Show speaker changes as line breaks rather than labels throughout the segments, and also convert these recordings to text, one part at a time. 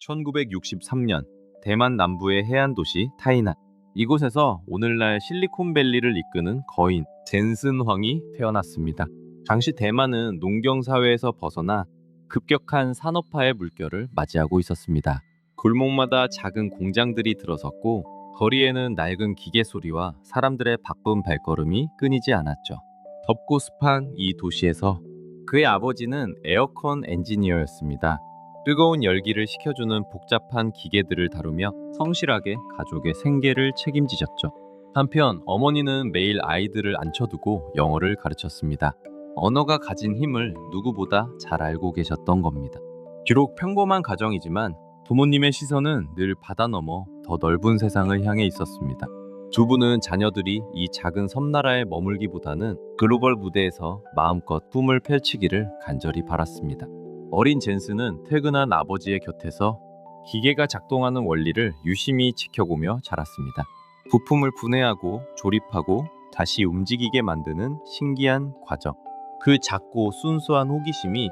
1963년 대만 남부의 해안 도시 타이난. 이곳에서 오늘날 실리콘밸리를 이끄는 거인 젠슨황이 태어났습니다. 당시 대만은 농경사회에서 벗어나 급격한 산업화의 물결을 맞이하고 있었습니다. 골목마다 작은 공장들이 들어섰고 거리에는 낡은 기계 소리와 사람들의 바쁜 발걸음이 끊이지 않았죠. 덥고 습한 이 도시에서 그의 아버지는 에어컨 엔지니어였습니다. 뜨거운 열기를 식혀주는 복잡한 기계들을 다루며 성실하게 가족의 생계를 책임지셨죠. 한편 어머니는 매일 아이들을 앉혀두고 영어를 가르쳤습니다. 언어가 가진 힘을 누구보다 잘 알고 계셨던 겁니다. 비록 평범한 가정이지만 부모님의 시선은 늘 바다 넘어 더 넓은 세상을 향해 있었습니다. 두 분은 자녀들이 이 작은 섬나라에 머물기보다는 글로벌 무대에서 마음껏 꿈을 펼치기를 간절히 바랐습니다. 어린 젠슨은 퇴근한 아버지의 곁에서 기계가 작동하는 원리를 유심히 지켜보며 자랐습니다. 부품을 분해하고 조립하고 다시 움직이게 만드는 신기한 과정. 그 작고 순수한 호기심이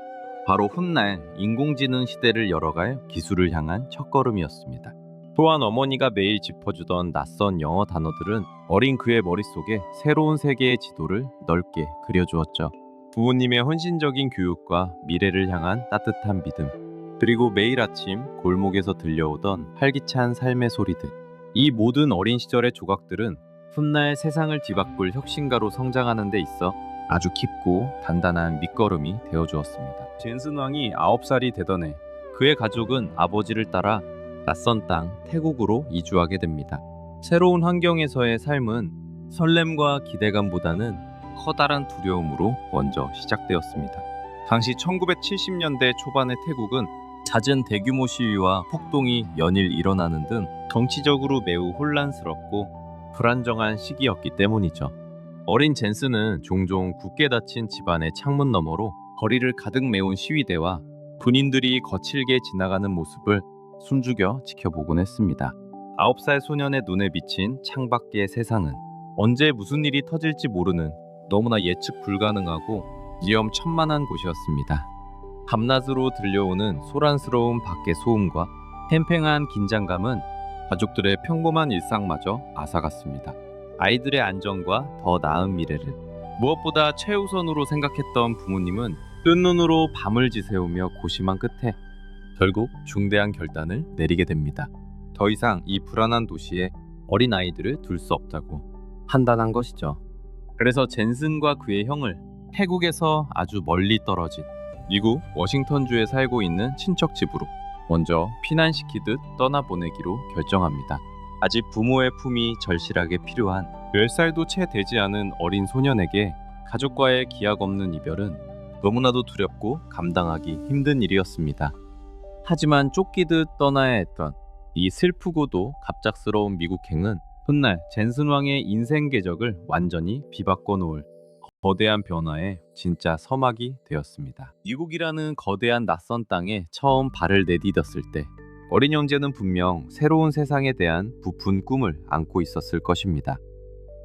바로 훗날 인공지능 시대를 열어갈 기술을 향한 첫걸음이었습니다. 또한 어머니가 매일 짚어주던 낯선 영어 단어들은 어린 그의 머릿속에 새로운 세계의 지도를 넓게 그려주었죠. 부모님의 헌신적인 교육과 미래를 향한 따뜻한 믿음, 그리고 매일 아침 골목에서 들려오던 활기찬 삶의 소리들. 이 모든 어린 시절의 조각들은 훗날 세상을 뒤바꿀 혁신가로 성장하는 데 있어 아주 깊고 단단한 밑거름이 되어주었습니다. 젠슨 왕이 9살이 되던 해 그의 가족은 아버지를 따라 낯선 땅 태국으로 이주하게 됩니다. 새로운 환경에서의 삶은 설렘과 기대감보다는 커다란 두려움으로 먼저 시작되었습니다. 당시 1970년대 초반의 태국은 잦은 대규모 시위와 폭동이 연일 일어나는 등 정치적으로 매우 혼란스럽고 불안정한 시기였기 때문이죠. 어린 젠슨은 종종 굳게 닫힌 집안의 창문 너머로 거리를 가득 메운 시위대와 군인들이 거칠게 지나가는 모습을 숨죽여 지켜보곤 했습니다. 9살 소년의 눈에 비친 창밖의 세상은 언제 무슨 일이 터질지 모르는 너무나 예측 불가능하고 위험천만한 곳이었습니다. 밤낮으로 들려오는 소란스러운 밖의 소음과 팽팽한 긴장감은 가족들의 평범한 일상마저 앗아갔습니다. 아이들의 안전과 더 나은 미래를 무엇보다 최우선으로 생각했던 부모님은 뜬 눈으로 밤을 지새우며 고심한 끝에 결국 중대한 결단을 내리게 됩니다. 더 이상 이 불안한 도시에 어린 아이들을 둘 수 없다고 판단한 것이죠. 그래서 젠슨과 그의 형을 태국에서 아주 멀리 떨어진 미국 워싱턴주에 살고 있는 친척 집으로 먼저 피난시키듯 떠나보내기로 결정합니다. 아직 부모의 품이 절실하게 필요한 10살도 채 되지 않은 어린 소년에게 가족과의 기약 없는 이별은 너무나도 두렵고 감당하기 힘든 일이었습니다. 하지만 쫓기듯 떠나야 했던 이 슬프고도 갑작스러운 미국행은 훗날 젠슨 왕의 인생 궤적을 완전히 뒤바꿔 놓을 거대한 변화의 진짜 서막이 되었습니다. 미국이라는 거대한 낯선 땅에 처음 발을 내디뎠을 때 어린 형제는 분명 새로운 세상에 대한 부푼 꿈을 안고 있었을 것입니다.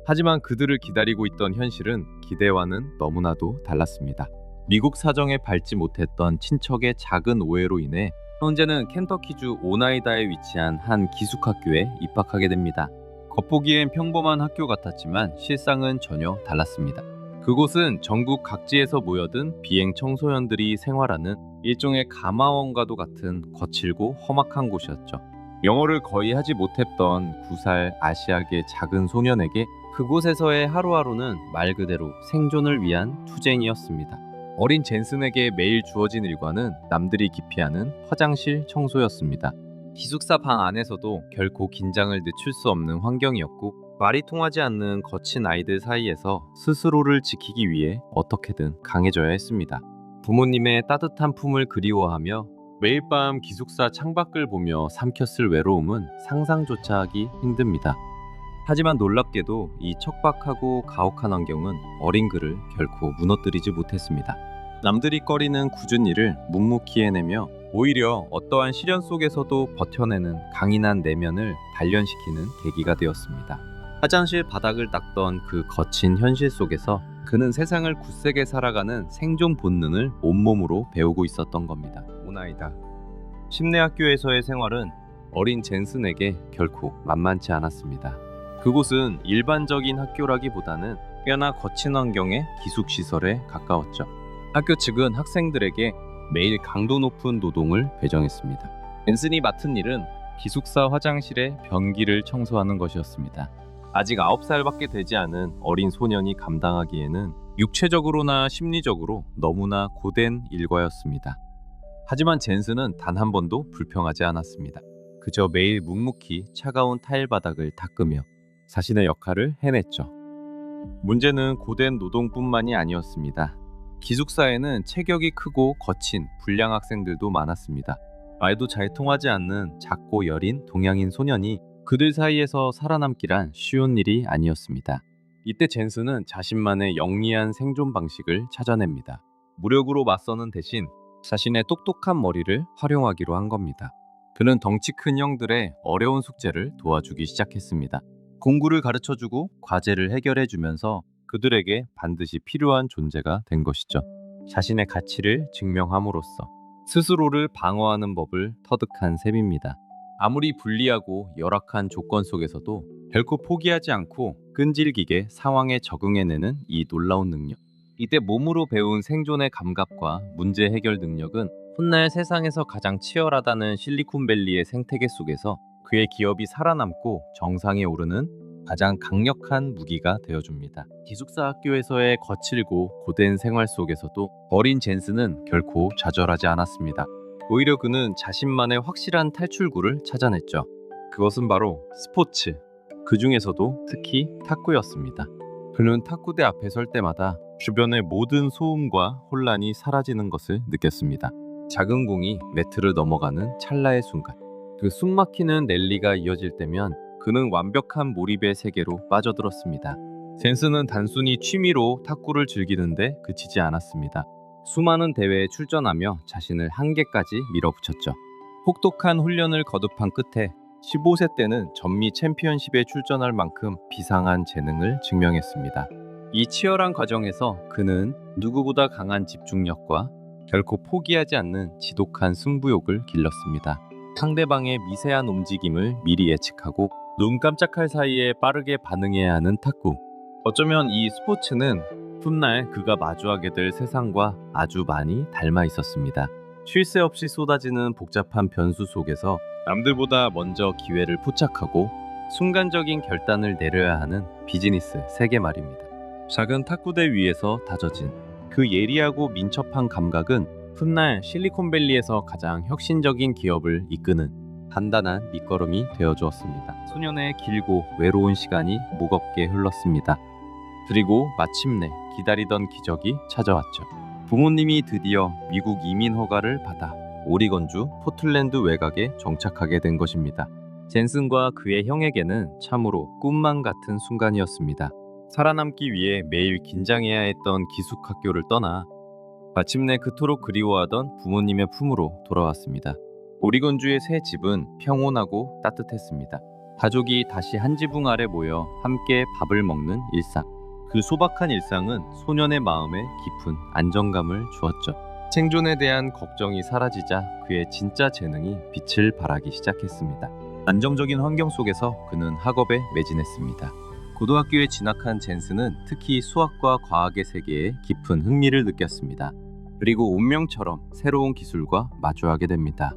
하지만 그들을 기다리고 있던 현실은 기대와는 너무나도 달랐습니다. 미국 사정에 밟지 못했던 친척의 작은 오해로 인해 형제는 켄터키주 오나이다에 위치한 한 기숙학교에 입학하게 됩니다. 겉보기엔 평범한 학교 같았지만 실상은 전혀 달랐습니다. 그곳은 전국 각지에서 모여든 비행 청소년들이 생활하는 일종의 가마원과도 같은 거칠고 험악한 곳이었죠. 영어를 거의 하지 못했던 9살 아시아계 작은 소년에게 그곳에서의 하루하루는 말 그대로 생존을 위한 투쟁이었습니다. 어린 젠슨에게 매일 주어진 일과는 남들이 기피하는 화장실 청소였습니다. 기숙사 방 안에서도 결코 긴장을 늦출 수 없는 환경이었고 말이 통하지 않는 거친 아이들 사이에서 스스로를 지키기 위해 어떻게든 강해져야 했습니다. 부모님의 따뜻한 품을 그리워하며 매일 밤 기숙사 창밖을 보며 삼켰을 외로움은 상상조차 하기 힘듭니다. 하지만 놀랍게도 이 척박하고 가혹한 환경은 어린 그를 결코 무너뜨리지 못했습니다. 남들이 꺼리는 굳은 일을 묵묵히 해내며 오히려 어떠한 시련 속에서도 버텨내는 강인한 내면을 단련시키는 계기가 되었습니다. 화장실 바닥을 닦던 그 거친 현실 속에서 그는 세상을 굳세게 살아가는 생존 본능을 온몸으로 배우고 있었던 겁니다. 오나이다. 심내 학교에서의 생활은 어린 젠슨에게 결코 만만치 않았습니다. 그곳은 일반적인 학교라기보다는 꽤나 거친 환경의 기숙시설에 가까웠죠. 학교 측은 학생들에게 매일 강도 높은 노동을 배정했습니다. 젠슨이 맡은 일은 기숙사 화장실의 변기를 청소하는 것이었습니다. 아직 9살밖에 되지 않은 어린 소년이 감당하기에는 육체적으로나 심리적으로 너무나 고된 일과였습니다. 하지만 젠슨은 단 한 번도 불평하지 않았습니다. 그저 매일 묵묵히 차가운 타일 바닥을 닦으며 자신의 역할을 해냈죠. 문제는 고된 노동뿐만이 아니었습니다. 기숙사에는 체격이 크고 거친 불량 학생들도 많았습니다. 말도 잘 통하지 않는 작고 여린 동양인 소년이 그들 사이에서 살아남기란 쉬운 일이 아니었습니다. 이때 젠슨은 자신만의 영리한 생존 방식을 찾아냅니다. 무력으로 맞서는 대신 자신의 똑똑한 머리를 활용하기로 한 겁니다. 그는 덩치 큰 형들의 어려운 숙제를 도와주기 시작했습니다. 공부를 가르쳐주고 과제를 해결해주면서 그들에게 반드시 필요한 존재가 된 것이죠. 자신의 가치를 증명함으로써 스스로를 방어하는 법을 터득한 셈입니다. 아무리 불리하고 열악한 조건 속에서도 결코 포기하지 않고 끈질기게 상황에 적응해내는 이 놀라운 능력. 이때 몸으로 배운 생존의 감각과 문제 해결 능력은 훗날 세상에서 가장 치열하다는 실리콘밸리의 생태계 속에서 그의 기업이 살아남고 정상에 오르는 가장 강력한 무기가 되어줍니다. 기숙사 학교에서의 거칠고 고된 생활 속에서도 어린 젠슨은 결코 좌절하지 않았습니다. 오히려 그는 자신만의 확실한 탈출구를 찾아냈죠. 그것은 바로 스포츠, 그 중에서도 특히 탁구였습니다. 그는 탁구대 앞에 설 때마다 주변의 모든 소음과 혼란이 사라지는 것을 느꼈습니다. 작은 공이 매트를 넘어가는 찰나의 순간, 그 숨막히는 랠리가 이어질 때면 그는 완벽한 몰입의 세계로 빠져들었습니다. 젠슨은 단순히 취미로 탁구를 즐기는데 그치지 않았습니다. 수많은 대회에 출전하며 자신을 한계까지 밀어붙였죠. 혹독한 훈련을 거듭한 끝에 15세 때는 전미 챔피언십에 출전할 만큼 비상한 재능을 증명했습니다. 이 치열한 과정에서 그는 누구보다 강한 집중력과 결코 포기하지 않는 지독한 승부욕을 길렀습니다. 상대방의 미세한 움직임을 미리 예측하고 눈 깜짝할 사이에 빠르게 반응해야 하는 탁구. 어쩌면 이 스포츠는 훗날 그가 마주하게 될 세상과 아주 많이 닮아 있었습니다. 쉴 새 없이 쏟아지는 복잡한 변수 속에서 남들보다 먼저 기회를 포착하고 순간적인 결단을 내려야 하는 비즈니스 세계 말입니다. 작은 탁구대 위에서 다져진 그 예리하고 민첩한 감각은 훗날 실리콘밸리에서 가장 혁신적인 기업을 이끄는 단단한 밑거름이 되어주었습니다. 수년의 길고 외로운 시간이 무겁게 흘렀습니다. 그리고 마침내 기다리던 기적이 찾아왔죠. 부모님이 드디어 미국 이민 허가를 받아 오리건주 포틀랜드 외곽에 정착하게 된 것입니다. 젠슨과 그의 형에게는 참으로 꿈만 같은 순간이었습니다. 살아남기 위해 매일 긴장해야 했던 기숙학교를 떠나 마침내 그토록 그리워하던 부모님의 품으로 돌아왔습니다. 오리건주의 새 집은 평온하고 따뜻했습니다. 가족이 다시 한 지붕 아래 모여 함께 밥을 먹는 일상. 그 소박한 일상은 소년의 마음에 깊은 안정감을 주었죠. 생존에 대한 걱정이 사라지자 그의 진짜 재능이 빛을 발하기 시작했습니다. 안정적인 환경 속에서 그는 학업에 매진했습니다. 고등학교에 진학한 젠슨은 특히 수학과 과학의 세계에 깊은 흥미를 느꼈습니다. 그리고 운명처럼 새로운 기술과 마주하게 됩니다.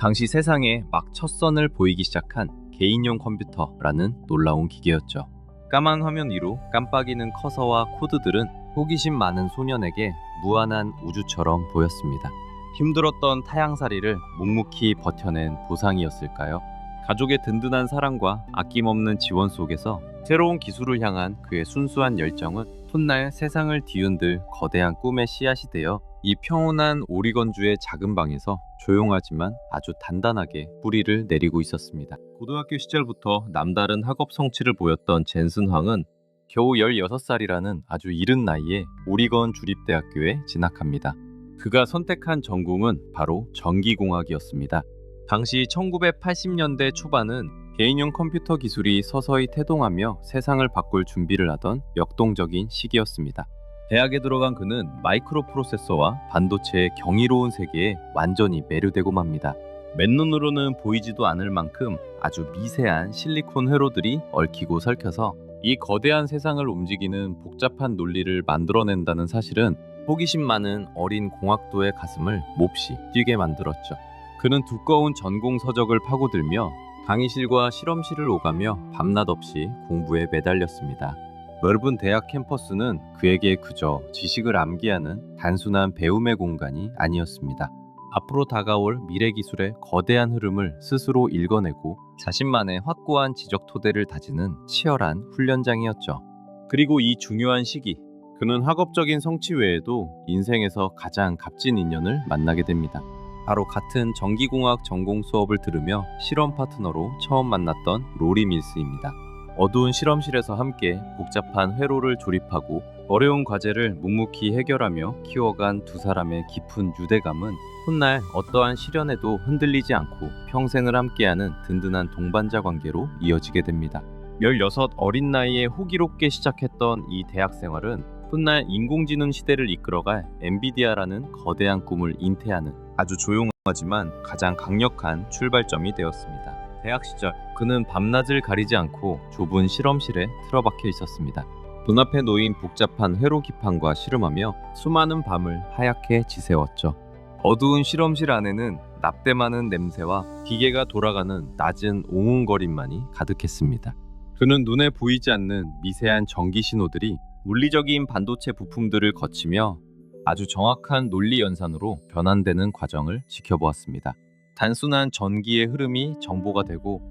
당시 세상에 막 첫 선을 보이기 시작한 개인용 컴퓨터라는 놀라운 기계였죠. 까만 화면 위로 깜빡이는 커서와 코드들은 호기심 많은 소년에게 무한한 우주처럼 보였습니다. 힘들었던 타향살이를 묵묵히 버텨낸 보상이었을까요? 가족의 든든한 사랑과 아낌없는 지원 속에서 새로운 기술을 향한 그의 순수한 열정은 훗날 세상을 뒤흔들 거대한 꿈의 씨앗이 되어 이 평온한 오리건주의 작은 방에서 조용하지만 아주 단단하게 뿌리를 내리고 있었습니다. 고등학교 시절부터 남다른 학업 성취를 보였던 젠슨 황은 겨우 16살이라는 아주 이른 나이에 오리건 주립대학교에 진학합니다. 그가 선택한 전공은 바로 전기공학이었습니다. 당시 1980년대 초반은 개인용 컴퓨터 기술이 서서히 태동하며 세상을 바꿀 준비를 하던 역동적인 시기였습니다. 대학에 들어간 그는 마이크로 프로세서와 반도체의 경이로운 세계에 완전히 매료되고 맙니다. 맨눈으로는 보이지도 않을 만큼 아주 미세한 실리콘 회로들이 얽히고 설켜서 이 거대한 세상을 움직이는 복잡한 논리를 만들어낸다는 사실은 호기심 많은 어린 공학도의 가슴을 몹시 뛰게 만들었죠. 그는 두꺼운 전공 서적을 파고들며 강의실과 실험실을 오가며 밤낮 없이 공부에 매달렸습니다. 넓은 대학 캠퍼스는 그에게 그저 지식을 암기하는 단순한 배움의 공간이 아니었습니다. 앞으로 다가올 미래 기술의 거대한 흐름을 스스로 읽어내고 자신만의 확고한 지적 토대를 다지는 치열한 훈련장이었죠. 그리고 이 중요한 시기, 그는 학업적인 성취 외에도 인생에서 가장 값진 인연을 만나게 됩니다. 바로 같은 전기공학 전공 수업을 들으며 실험 파트너로 처음 만났던 로리 밀스입니다. 어두운 실험실에서 함께 복잡한 회로를 조립하고 어려운 과제를 묵묵히 해결하며 키워간 두 사람의 깊은 유대감은 훗날 어떠한 시련에도 흔들리지 않고 평생을 함께하는 든든한 동반자 관계로 이어지게 됩니다. 16 어린 나이에 호기롭게 시작했던 이 대학 생활은 훗날 인공지능 시대를 이끌어갈 엔비디아라는 거대한 꿈을 잉태하는 아주 조용하지만 가장 강력한 출발점이 되었습니다. 대학 시절 그는 밤낮을 가리지 않고 좁은 실험실에 틀어박혀 있었습니다. 눈앞에 놓인 복잡한 회로 기판과 씨름하며 수많은 밤을 하얗게 지새웠죠. 어두운 실험실 안에는 납대 많은 냄새와 기계가 돌아가는 낮은 옹웅거림만이 가득했습니다. 그는 눈에 보이지 않는 미세한 전기 신호들이 물리적인 반도체 부품들을 거치며 아주 정확한 논리 연산으로 변환되는 과정을 지켜보았습니다. 단순한 전기의 흐름이 정보가 되고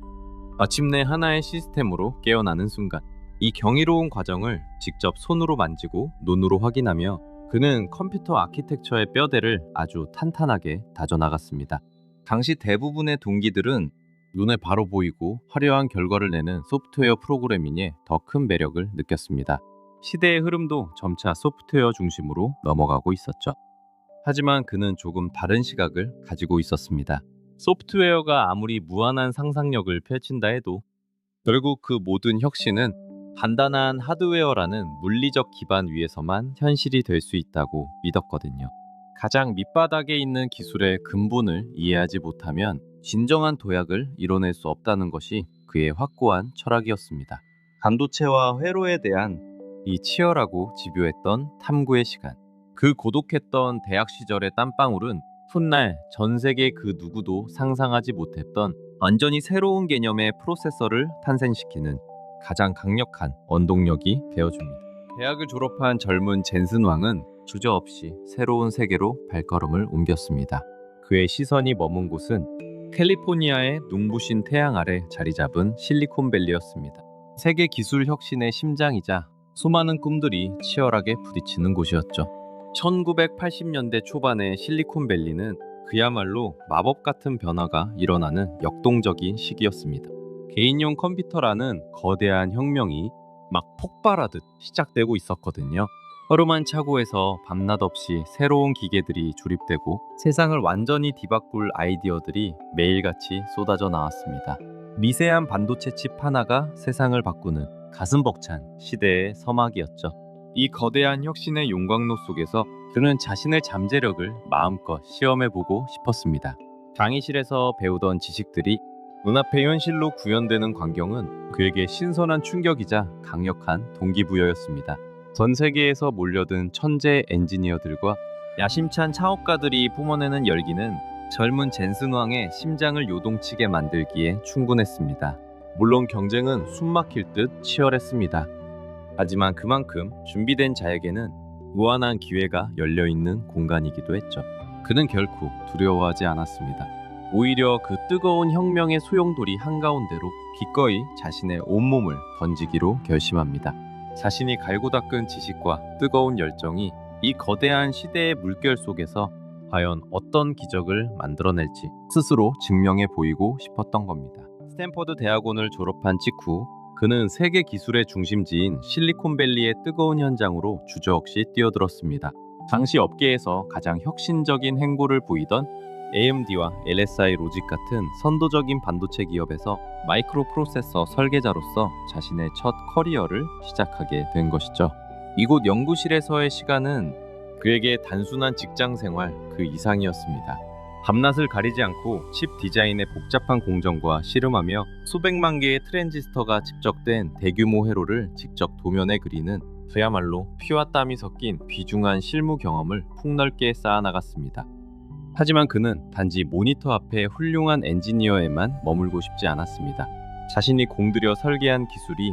마침내 하나의 시스템으로 깨어나는 순간, 이 경이로운 과정을 직접 손으로 만지고 눈으로 확인하며 그는 컴퓨터 아키텍처의 뼈대를 아주 탄탄하게 다져나갔습니다. 당시 대부분의 동기들은 눈에 바로 보이고 화려한 결과를 내는 소프트웨어 프로그래밍에 더 큰 매력을 느꼈습니다. 시대의 흐름도 점차 소프트웨어 중심으로 넘어가고 있었죠. 하지만 그는 조금 다른 시각을 가지고 있었습니다. 소프트웨어가 아무리 무한한 상상력을 펼친다 해도 결국 그 모든 혁신은 간단한 하드웨어라는 물리적 기반 위에서만 현실이 될 수 있다고 믿었거든요. 가장 밑바닥에 있는 기술의 근본을 이해하지 못하면 진정한 도약을 이뤄낼 수 없다는 것이 그의 확고한 철학이었습니다. 반도체와 회로에 대한 이 치열하고 집요했던 탐구의 시간, 그 고독했던 대학 시절의 땀방울은 훗날 전 세계 그 누구도 상상하지 못했던 완전히 새로운 개념의 프로세서를 탄생시키는 가장 강력한 원동력이 되어줍니다. 대학을 졸업한 젊은 젠슨 왕은 주저없이 새로운 세계로 발걸음을 옮겼습니다. 그의 시선이 머문 곳은 캘리포니아의 눈부신 태양 아래 자리 잡은 실리콘밸리였습니다. 세계 기술 혁신의 심장이자 수많은 꿈들이 치열하게 부딪히는 곳이었죠. 1980년대 초반의 실리콘밸리는 그야말로 마법 같은 변화가 일어나는 역동적인 시기였습니다. 개인용 컴퓨터라는 거대한 혁명이 막 폭발하듯 시작되고 있었거든요. 허름한 차고에서 밤낮 없이 새로운 기계들이 조립되고 세상을 완전히 뒤바꿀 아이디어들이 매일같이 쏟아져 나왔습니다. 미세한 반도체 칩 하나가 세상을 바꾸는 가슴 벅찬 시대의 서막이었죠. 이 거대한 혁신의 용광로 속에서 그는 자신의 잠재력을 마음껏 시험해보고 싶었습니다. 강의실에서 배우던 지식들이 눈앞의 현실로 구현되는 광경은 그에게 신선한 충격이자 강력한 동기부여였습니다. 전 세계에서 몰려든 천재 엔지니어들과 야심찬 창업가들이 뿜어내는 열기는 젊은 젠슨 왕의 심장을 요동치게 만들기에 충분했습니다. 물론 경쟁은 숨막힐 듯 치열했습니다. 하지만 그만큼 준비된 자에게는 무한한 기회가 열려있는 공간이기도 했죠. 그는 결코 두려워하지 않았습니다. 오히려 그 뜨거운 혁명의 소용돌이 한가운데로 기꺼이 자신의 온몸을 던지기로 결심합니다. 자신이 갈고 닦은 지식과 뜨거운 열정이 이 거대한 시대의 물결 속에서 과연 어떤 기적을 만들어낼지 스스로 증명해 보이고 싶었던 겁니다. 스탠퍼드 대학원을 졸업한 직후 그는 세계 기술의 중심지인 실리콘밸리의 뜨거운 현장으로 주저없이 뛰어들었습니다. 당시 업계에서 가장 혁신적인 행보를 보이던 AMD와 LSI 로직 같은 선도적인 반도체 기업에서 마이크로 프로세서 설계자로서 자신의 첫 커리어를 시작하게 된 것이죠. 이곳 연구실에서의 시간은 그에게 단순한 직장 생활 그 이상이었습니다. 밤낮을 가리지 않고 칩 디자인의 복잡한 공정과 씨름하며 수백만 개의 트랜지스터가 집적된 대규모 회로를 직접 도면에 그리는 그야말로 피와 땀이 섞인 귀중한 실무 경험을 폭넓게 쌓아나갔습니다. 하지만 그는 단지 모니터 앞에 훌륭한 엔지니어에만 머물고 싶지 않았습니다. 자신이 공들여 설계한 기술이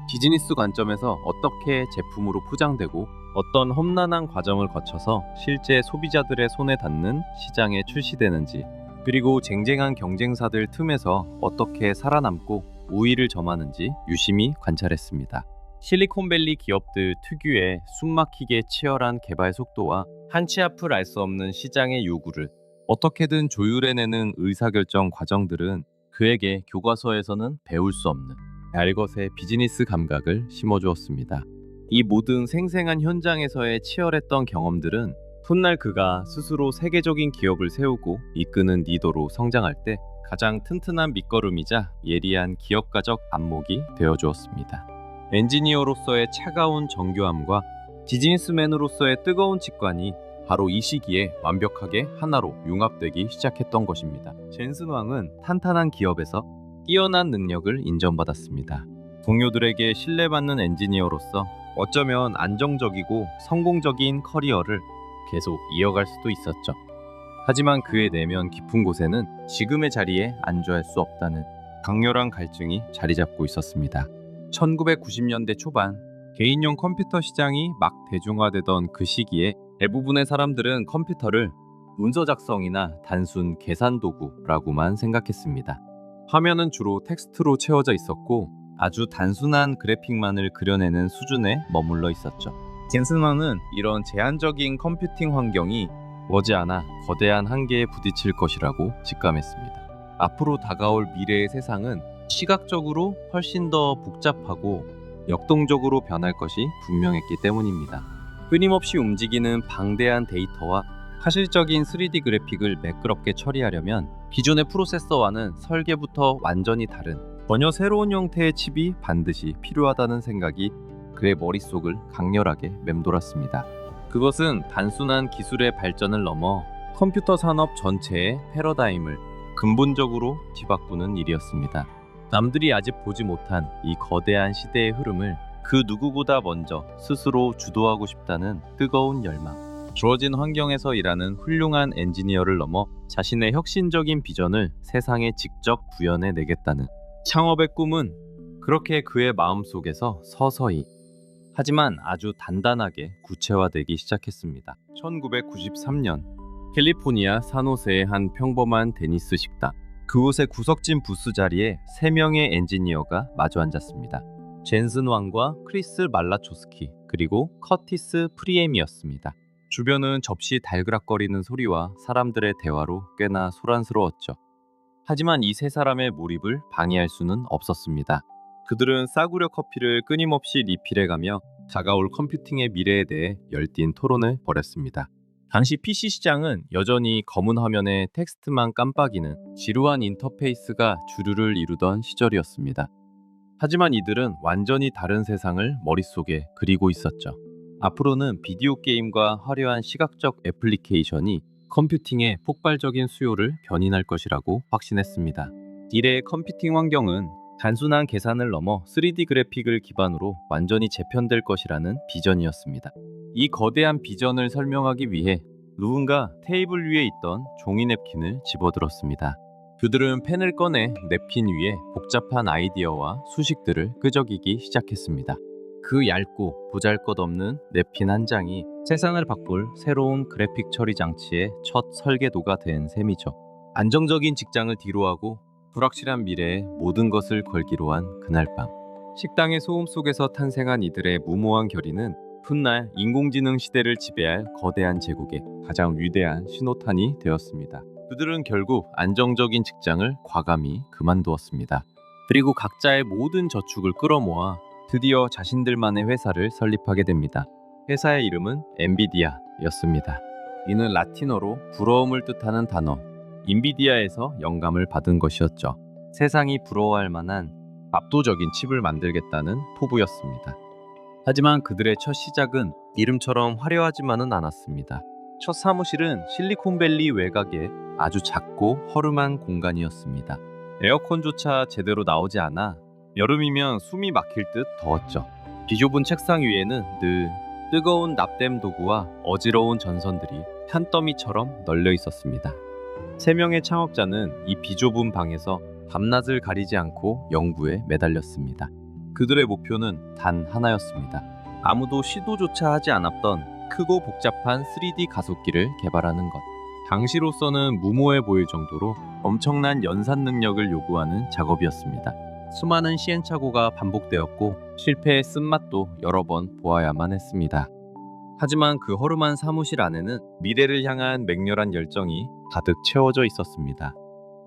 비즈니스 관점에서 어떻게 제품으로 포장되고 어떤 험난한 과정을 거쳐서 실제 소비자들의 손에 닿는 시장에 출시되는지, 그리고 쟁쟁한 경쟁사들 틈에서 어떻게 살아남고 우위를 점하는지 유심히 관찰했습니다. 실리콘밸리 기업들 특유의 숨막히게 치열한 개발 속도와 한치 앞을 알 수 없는 시장의 요구를 어떻게든 조율해내는 의사결정 과정들은 그에게 교과서에서는 배울 수 없는 날것의 비즈니스 감각을 심어주었습니다. 이 모든 생생한 현장에서의 치열했던 경험들은 훗날 그가 스스로 세계적인 기업을 세우고 이끄는 리더로 성장할 때 가장 튼튼한 밑거름이자 예리한 기업가적 안목이 되어주었습니다. 엔지니어로서의 차가운 정교함과 비즈니스맨으로서의 뜨거운 직관이 바로 이 시기에 완벽하게 하나로 융합되기 시작했던 것입니다. 젠슨 왕은 탄탄한 기업에서 뛰어난 능력을 인정받았습니다. 동료들에게 신뢰받는 엔지니어로서 어쩌면 안정적이고 성공적인 커리어를 계속 이어갈 수도 있었죠. 하지만 그의 내면 깊은 곳에는 지금의 자리에 안주할 수 없다는 강렬한 갈증이 자리 잡고 있었습니다. 1990년대 초반, 개인용 컴퓨터 시장이 막 대중화되던 그 시기에 대부분의 사람들은 컴퓨터를 문서 작성이나 단순 계산 도구라고만 생각했습니다. 화면은 주로 텍스트로 채워져 있었고 아주 단순한 그래픽만을 그려내는 수준에 머물러 있었죠. 젠슨 왕은 이런 제한적인 컴퓨팅 환경이 머지않아 거대한 한계에 부딪힐 것이라고 직감했습니다. 앞으로 다가올 미래의 세상은 시각적으로 훨씬 더 복잡하고 역동적으로 변할 것이 분명했기 때문입니다. 끊임없이 움직이는 방대한 데이터와 사실적인 3D 그래픽을 매끄럽게 처리하려면 기존의 프로세서와는 설계부터 완전히 다른 전혀 새로운 형태의 칩이 반드시 필요하다는 생각이 그의 머릿속을 강렬하게 맴돌았습니다. 그것은 단순한 기술의 발전을 넘어 컴퓨터 산업 전체의 패러다임을 근본적으로 뒤바꾸는 일이었습니다. 남들이 아직 보지 못한 이 거대한 시대의 흐름을 그 누구보다 먼저 스스로 주도하고 싶다는 뜨거운 열망. 주어진 환경에서 일하는 훌륭한 엔지니어를 넘어 자신의 혁신적인 비전을 세상에 직접 구현해 내겠다는 창업의 꿈은 그렇게 그의 마음속에서 서서히 하지만 아주 단단하게 구체화되기 시작했습니다. 1993년 캘리포니아 산호세의 한 평범한 데니스 식당. 그곳의 구석진 부스 자리에 3명의 엔지니어가 마주 앉았습니다. 젠슨 왕과 크리스 말라초스키 그리고 커티스 프리엠이었습니다. 주변은 접시 달그락거리는 소리와 사람들의 대화로 꽤나 소란스러웠죠. 하지만 이 세 사람의 몰입을 방해할 수는 없었습니다. 그들은 싸구려 커피를 끊임없이 리필해가며 다가올 컴퓨팅의 미래에 대해 열띤 토론을 벌였습니다. 당시 PC 시장은 여전히 검은 화면에 텍스트만 깜빡이는 지루한 인터페이스가 주류를 이루던 시절이었습니다. 하지만 이들은 완전히 다른 세상을 머릿속에 그리고 있었죠. 앞으로는 비디오 게임과 화려한 시각적 애플리케이션이 컴퓨팅의 폭발적인 수요를 견인할 것이라고 확신했습니다. 이래의 컴퓨팅 환경은 단순한 계산을 넘어 3D 그래픽을 기반으로 완전히 재편될 것이라는 비전이었습니다. 이 거대한 비전을 설명하기 위해 누군가 테이블 위에 있던 종이 냅킨을 집어들었습니다. 그들은 펜을 꺼내 냅킨 위에 복잡한 아이디어와 수식들을 끄적이기 시작했습니다. 그 얇고 보잘것없는 냅킨 한 장이 세상을 바꿀 새로운 그래픽 처리 장치의 첫 설계도가 된 셈이죠. 안정적인 직장을 뒤로하고 불확실한 미래에 모든 것을 걸기로 한 그날 밤, 식당의 소음 속에서 탄생한 이들의 무모한 결의는 훗날 인공지능 시대를 지배할 거대한 제국의 가장 위대한 신호탄이 되었습니다. 그들은 결국 안정적인 직장을 과감히 그만두었습니다. 그리고 각자의 모든 저축을 끌어모아 드디어 자신들만의 회사를 설립하게 됩니다. 회사의 이름은 엔비디아였습니다. 이는 라틴어로 부러움을 뜻하는 단어 인비디아에서 영감을 받은 것이었죠. 세상이 부러워할 만한 압도적인 칩을 만들겠다는 포부였습니다. 하지만 그들의 첫 시작은 이름처럼 화려하지만은 않았습니다. 첫 사무실은 실리콘밸리 외곽의 아주 작고 허름한 공간이었습니다. 에어컨조차 제대로 나오지 않아 여름이면 숨이 막힐 듯 더웠죠. 비좁은 책상 위에는 늘 뜨거운 납땜 도구와 어지러운 전선들이 산더미처럼 널려 있었습니다. 3명의 창업자는 이 비좁은 방에서 밤낮을 가리지 않고 연구에 매달렸습니다. 그들의 목표는 단 하나였습니다. 아무도 시도조차 하지 않았던 크고 복잡한 3D 가속기를 개발하는 것. 당시로서는 무모해 보일 정도로 엄청난 연산 능력을 요구하는 작업이었습니다. 수많은 시행착오가 반복되었고 실패의 쓴맛도 여러 번 보아야만 했습니다. 하지만 그 허름한 사무실 안에는 미래를 향한 맹렬한 열정이 가득 채워져 있었습니다.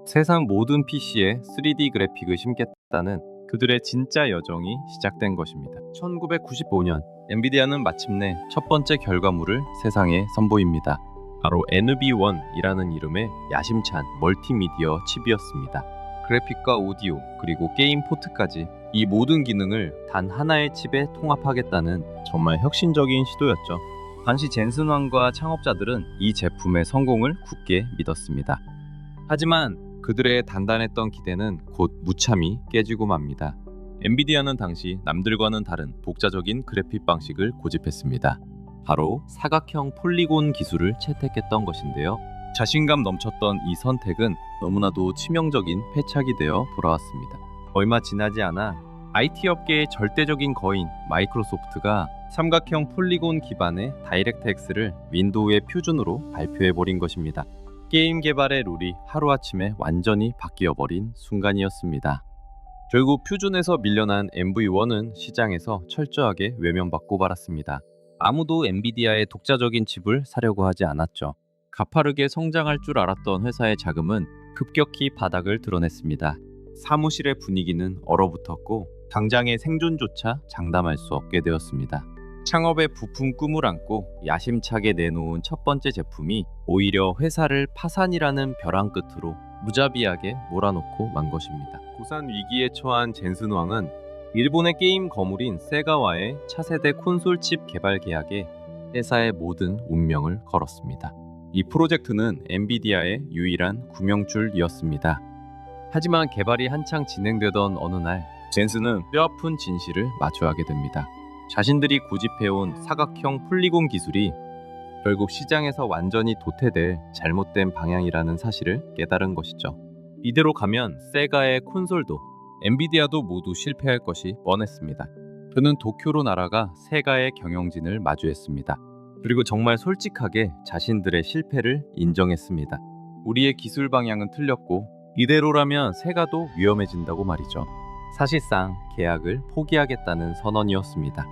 세상 모든 PC에 3D 그래픽을 심겠다는 그들의 진짜 여정이 시작된 것입니다. 1995년 엔비디아는 마침내 첫 번째 결과물을 세상에 선보입니다. 바로 NB1이라는 이름의 야심찬 멀티미디어 칩이었습니다. 그래픽과 오디오 그리고 게임 포트까지 이 모든 기능을 단 하나의 칩에 통합하겠다는 정말 혁신적인 시도였죠. 당시 젠슨 황과 창업자들은 이 제품의 성공을 굳게 믿었습니다. 하지만 그들의 단단했던 기대는 곧 무참히 깨지고 맙니다. 엔비디아는 당시 남들과는 다른 독자적인 그래픽 방식을 고집했습니다. 바로 사각형 폴리곤 기술을 채택했던 것인데요. 자신감 넘쳤던 이 선택은 너무나도 치명적인 패착이 되어 돌아왔습니다. 얼마 지나지 않아 IT 업계의 절대적인 거인 마이크로소프트가 삼각형 폴리곤 기반의 다이렉트X를 윈도우의 표준으로 발표해버린 것입니다. 게임 개발의 룰이 하루아침에 완전히 바뀌어버린 순간이었습니다. 결국 퓨준에서 밀려난 MV1은 시장에서 철저하게 외면받고 말았습니다. 아무도 엔비디아의 독자적인 칩을 사려고 하지 않았죠. 가파르게 성장할 줄 알았던 회사의 자금은 급격히 바닥을 드러냈습니다. 사무실의 분위기는 얼어붙었고 당장의 생존조차 장담할 수 없게 되었습니다. 창업의 부푼 꿈을 안고 야심차게 내놓은 첫 번째 제품이 오히려 회사를 파산이라는 벼랑 끝으로 무자비하게 몰아넣고 만 것입니다. 고산 위기에 처한 젠슨 황은 일본의 게임 거물인 세가와의 차세대 콘솔 칩 개발 계약에 회사의 모든 운명을 걸었습니다. 이 프로젝트는 엔비디아의 유일한 구명줄이었습니다. 하지만 개발이 한창 진행되던 어느 날 젠슨은 뼈아픈 진실을 마주하게 됩니다. 자신들이 고집해온 사각형 폴리곤 기술이 결국 시장에서 완전히 도태될 잘못된 방향이라는 사실을 깨달은 것이죠. 이대로 가면 세가의 콘솔도 엔비디아도 모두 실패할 것이 뻔했습니다. 그는 도쿄로 날아가 세가의 경영진을 마주했습니다. 그리고 정말 솔직하게 자신들의 실패를 인정했습니다. 우리의 기술 방향은 틀렸고 이대로라면 세가도 위험해진다고 말이죠. 사실상 계약을 포기하겠다는 선언이었습니다.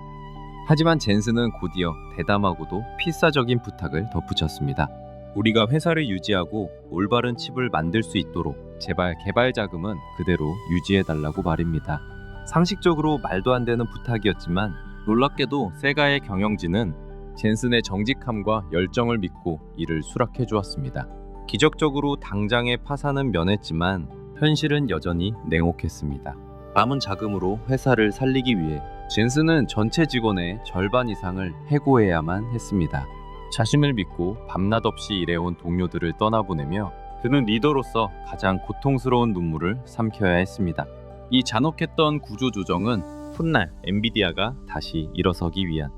하지만 젠슨은 곧이어 대담하고도 필사적인 부탁을 덧붙였습니다. 우리가 회사를 유지하고 올바른 칩을 만들 수 있도록 제발 개발 자금은 그대로 유지해달라고 말입니다. 상식적으로 말도 안 되는 부탁이었지만 놀랍게도 세가의 경영진은 젠슨의 정직함과 열정을 믿고 이를 수락해 주었습니다. 기적적으로 당장의 파산은 면했지만 현실은 여전히 냉혹했습니다. 남은 자금으로 회사를 살리기 위해 젠슨은 전체 직원의 절반 이상을 해고해야만 했습니다. 자신을 믿고 밤낮 없이 일해온 동료들을 떠나보내며 그는 리더로서 가장 고통스러운 눈물을 삼켜야 했습니다. 이 잔혹했던 구조조정은 훗날 엔비디아가 다시 일어서기 위한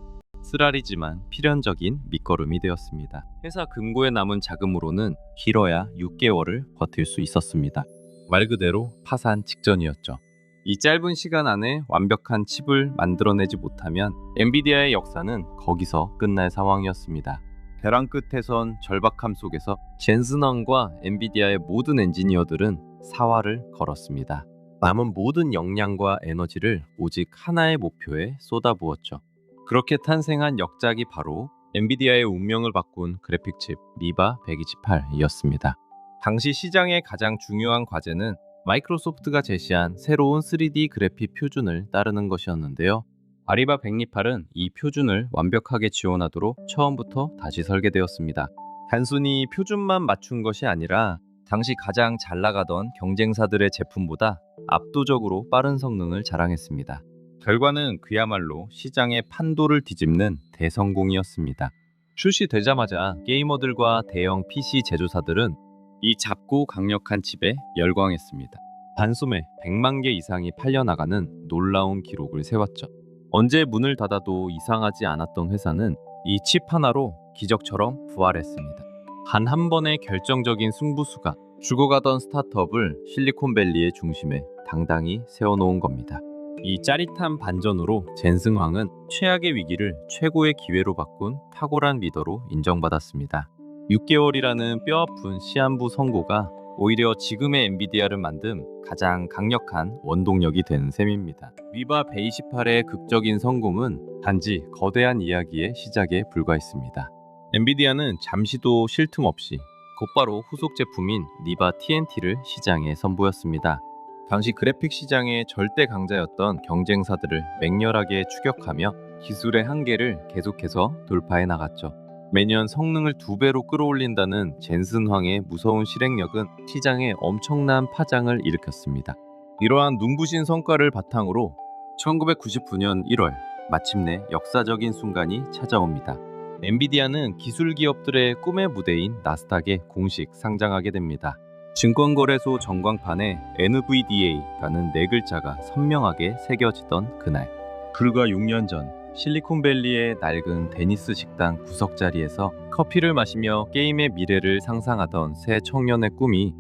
쓰라리지만 필연적인 밑거름이 되었습니다. 회사 금고에 남은 자금으로는 길어야 6개월을 버틸 수 있었습니다. 말 그대로 파산 직전이었죠. 이 짧은 시간 안에 완벽한 칩을 만들어내지 못하면 엔비디아의 역사는 거기서 끝날 상황이었습니다. 벼랑 끝에선 절박함 속에서 젠슨 황과 엔비디아의 모든 엔지니어들은 사활을 걸었습니다. 남은 모든 역량과 에너지를 오직 하나의 목표에 쏟아부었죠. 그렇게 탄생한 역작이 바로 엔비디아의 운명을 바꾼 그래픽칩 리바 128이었습니다. 당시 시장의 가장 중요한 과제는 마이크로소프트가 제시한 새로운 3D 그래픽 표준을 따르는 것이었는데요. 아리바 128은 이 표준을 완벽하게 지원하도록 처음부터 다시 설계되었습니다. 단순히 표준만 맞춘 것이 아니라 당시 가장 잘 나가던 경쟁사들의 제품보다 압도적으로 빠른 성능을 자랑했습니다. 결과는 그야말로 시장의 판도를 뒤집는 대성공이었습니다. 출시되자마자 게이머들과 대형 PC 제조사들은 이 작고 강력한 칩에 열광했습니다. 단숨에 100만 개 이상이 팔려나가는 놀라운 기록을 세웠죠. 언제 문을 닫아도 이상하지 않았던 회사는 이 칩 하나로 기적처럼 부활했습니다. 단 한 번의 결정적인 승부수가 죽어가던 스타트업을 실리콘밸리의 중심에 당당히 세워놓은 겁니다. 이 짜릿한 반전으로 젠슨황은 최악의 위기를 최고의 기회로 바꾼 탁월한 리더로 인정받았습니다. 6개월이라는 뼈아픈 시한부 선고가 오히려 지금의 엔비디아를 만든 가장 강력한 원동력이 된 셈입니다. 위바 베이18의 극적인 성공은 단지 거대한 이야기의 시작에 불과했습니다. 엔비디아는 잠시도 쉴 틈 없이 곧바로 후속 제품인 리바 TNT를 시장에 선보였습니다. 당시 그래픽 시장의 절대 강자였던 경쟁사들을 맹렬하게 추격하며 기술의 한계를 계속해서 돌파해 나갔죠. 매년 성능을 2배로 끌어올린다는 젠슨황의 무서운 실행력은 시장에 엄청난 파장을 일으켰습니다. 이러한 눈부신 성과를 바탕으로 1999년 1월 마침내 역사적인 순간이 찾아옵니다. 엔비디아는 기술 기업들의 꿈의 무대인 나스닥에 공식 상장하게 됩니다. 증권거래소 전광판에 NVDA라는 네 글자가 선명하게 새겨지던 그날, 불과 6년 전 실리콘밸리의 낡은 데니스 식당 구석 자리에서 커피를 마시며 게임의 미래를 상상하던 새 청년의 꿈이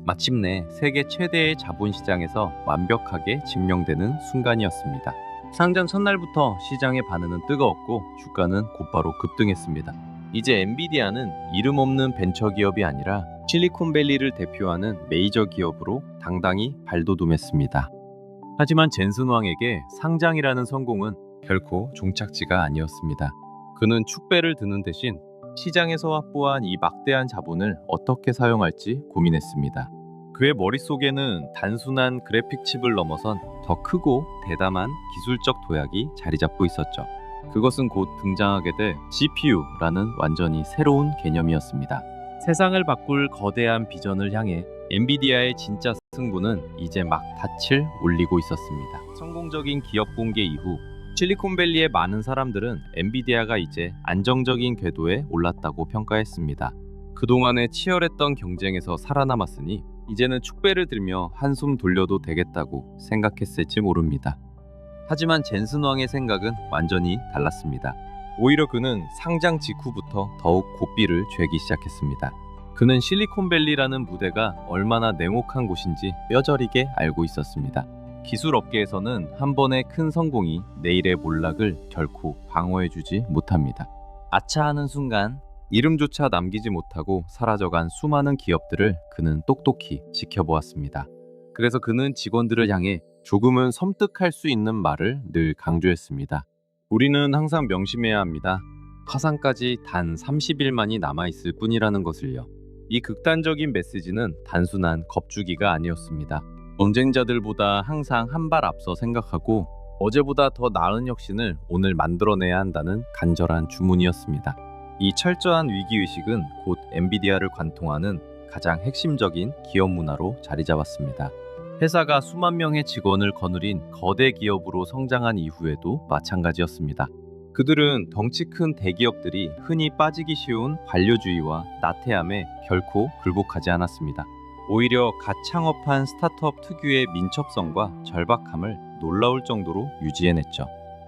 마침내 세계 최대의 자본시장에서 완벽하게 증명되는 순간이었습니다. 상장 첫날부터 시장의 반응은 뜨거웠고 주가는 곧바로 급등했습니다. 이제 엔비디아는 이름 없는 벤처기업이 아니라 실리콘밸리를 대표하는 메이저 기업으로 당당히 발돋움했습니다. 하지만 젠슨황에게 상장이라는 성공은 결코 종착지가 아니었습니다. 그는 축배를 드는 대신 시장에서 확보한 이 막대한 자본을 어떻게 사용할지 고민했습니다. 그의 머릿속에는 단순한 그래픽 칩을 넘어선 더 크고 대담한 기술적 도약이 자리 잡고 있었죠. 그것은 곧 등장하게 될 GPU라는 완전히 새로운 개념이었습니다. 세상을 바꿀 거대한 비전을 향해 엔비디아의 진짜 승부는 이제 막 닻을 올리고 있었습니다. 성공적인 기업 공개 이후 실리콘밸리의 많은 사람들은 엔비디아가 이제 안정적인 궤도에 올랐다고 평가했습니다. 그동안의 치열했던 경쟁에서 살아남았으니 이제는 축배를 들며 한숨 돌려도 되겠다고 생각했을지 모릅니다. 하지만 젠슨황의 생각은 완전히 달랐습니다. 오히려 그는 상장 직후부터 더욱 고삐를 죄기 시작했습니다. 그는 실리콘밸리라는 무대가 얼마나 냉혹한 곳인지 뼈저리게 알고 있었습니다. 기술 업계에서는 한 번의 큰 성공이 내일의 몰락을 결코 방어해주지 못합니다. 아차하는 순간 이름조차 남기지 못하고 사라져간 수많은 기업들을 그는 똑똑히 지켜보았습니다. 그래서 그는 직원들을 향해 조금은 섬뜩할 수 있는 말을 늘 강조했습니다. 우리는 항상 명심해야 합니다. 파산까지 단 30일만이 남아있을 뿐이라는 것을요. 이 극단적인 메시지는 단순한 겁주기가 아니었습니다. 경쟁자들보다 항상 한 발 앞서 생각하고 어제보다 더 나은 혁신을 오늘 만들어내야 한다는 간절한 주문이었습니다. 이 철저한 위기의식은 곧 엔비디아를 관통하는 가장 핵심적인 기업 문화로 자리 잡았습니다. 회사가 수만 명의 직원을 거느린 거대 기업으로 성장한 이후에도 마찬가지였습니다. 그들은 덩치 큰 대기업들이 흔히 빠지기 쉬운 관료주의와 나태함에 결코 굴복하지 않았습니다. 오히려 갓 창업한 스타트업 특유의 민첩성과 절박함을 놀라울 정도로 유지해냈죠.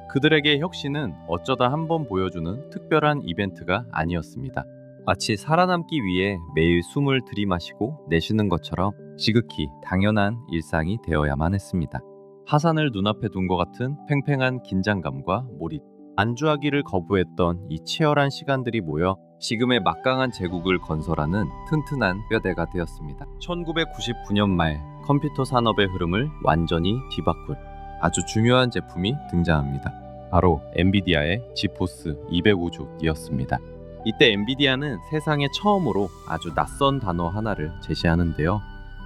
그들에게 혁신은 어쩌다 한번 보여주는 특별한 이벤트가 아니었습니다. 마치 살아남기 위해 매일 숨을 들이마시고 내쉬는 것처럼 지극히 당연한 일상이 되어야만 했습니다. 파산을 눈앞에 둔 것 같은 팽팽한 긴장감과 몰입, 안주하기를 거부했던 이 치열한 시간들이 모여 지금의 막강한 제국을 건설하는 튼튼한 뼈대가 되었습니다. 1999년 말 컴퓨터 산업의 흐름을 완전히 뒤바꿀 아주 중요한 제품이 등장합니다. 바로 엔비디아의 지포스 250이었습니다. 이때 엔비디아는 세상에 처음으로 아주 낯선 단어 하나를 제시하는데요.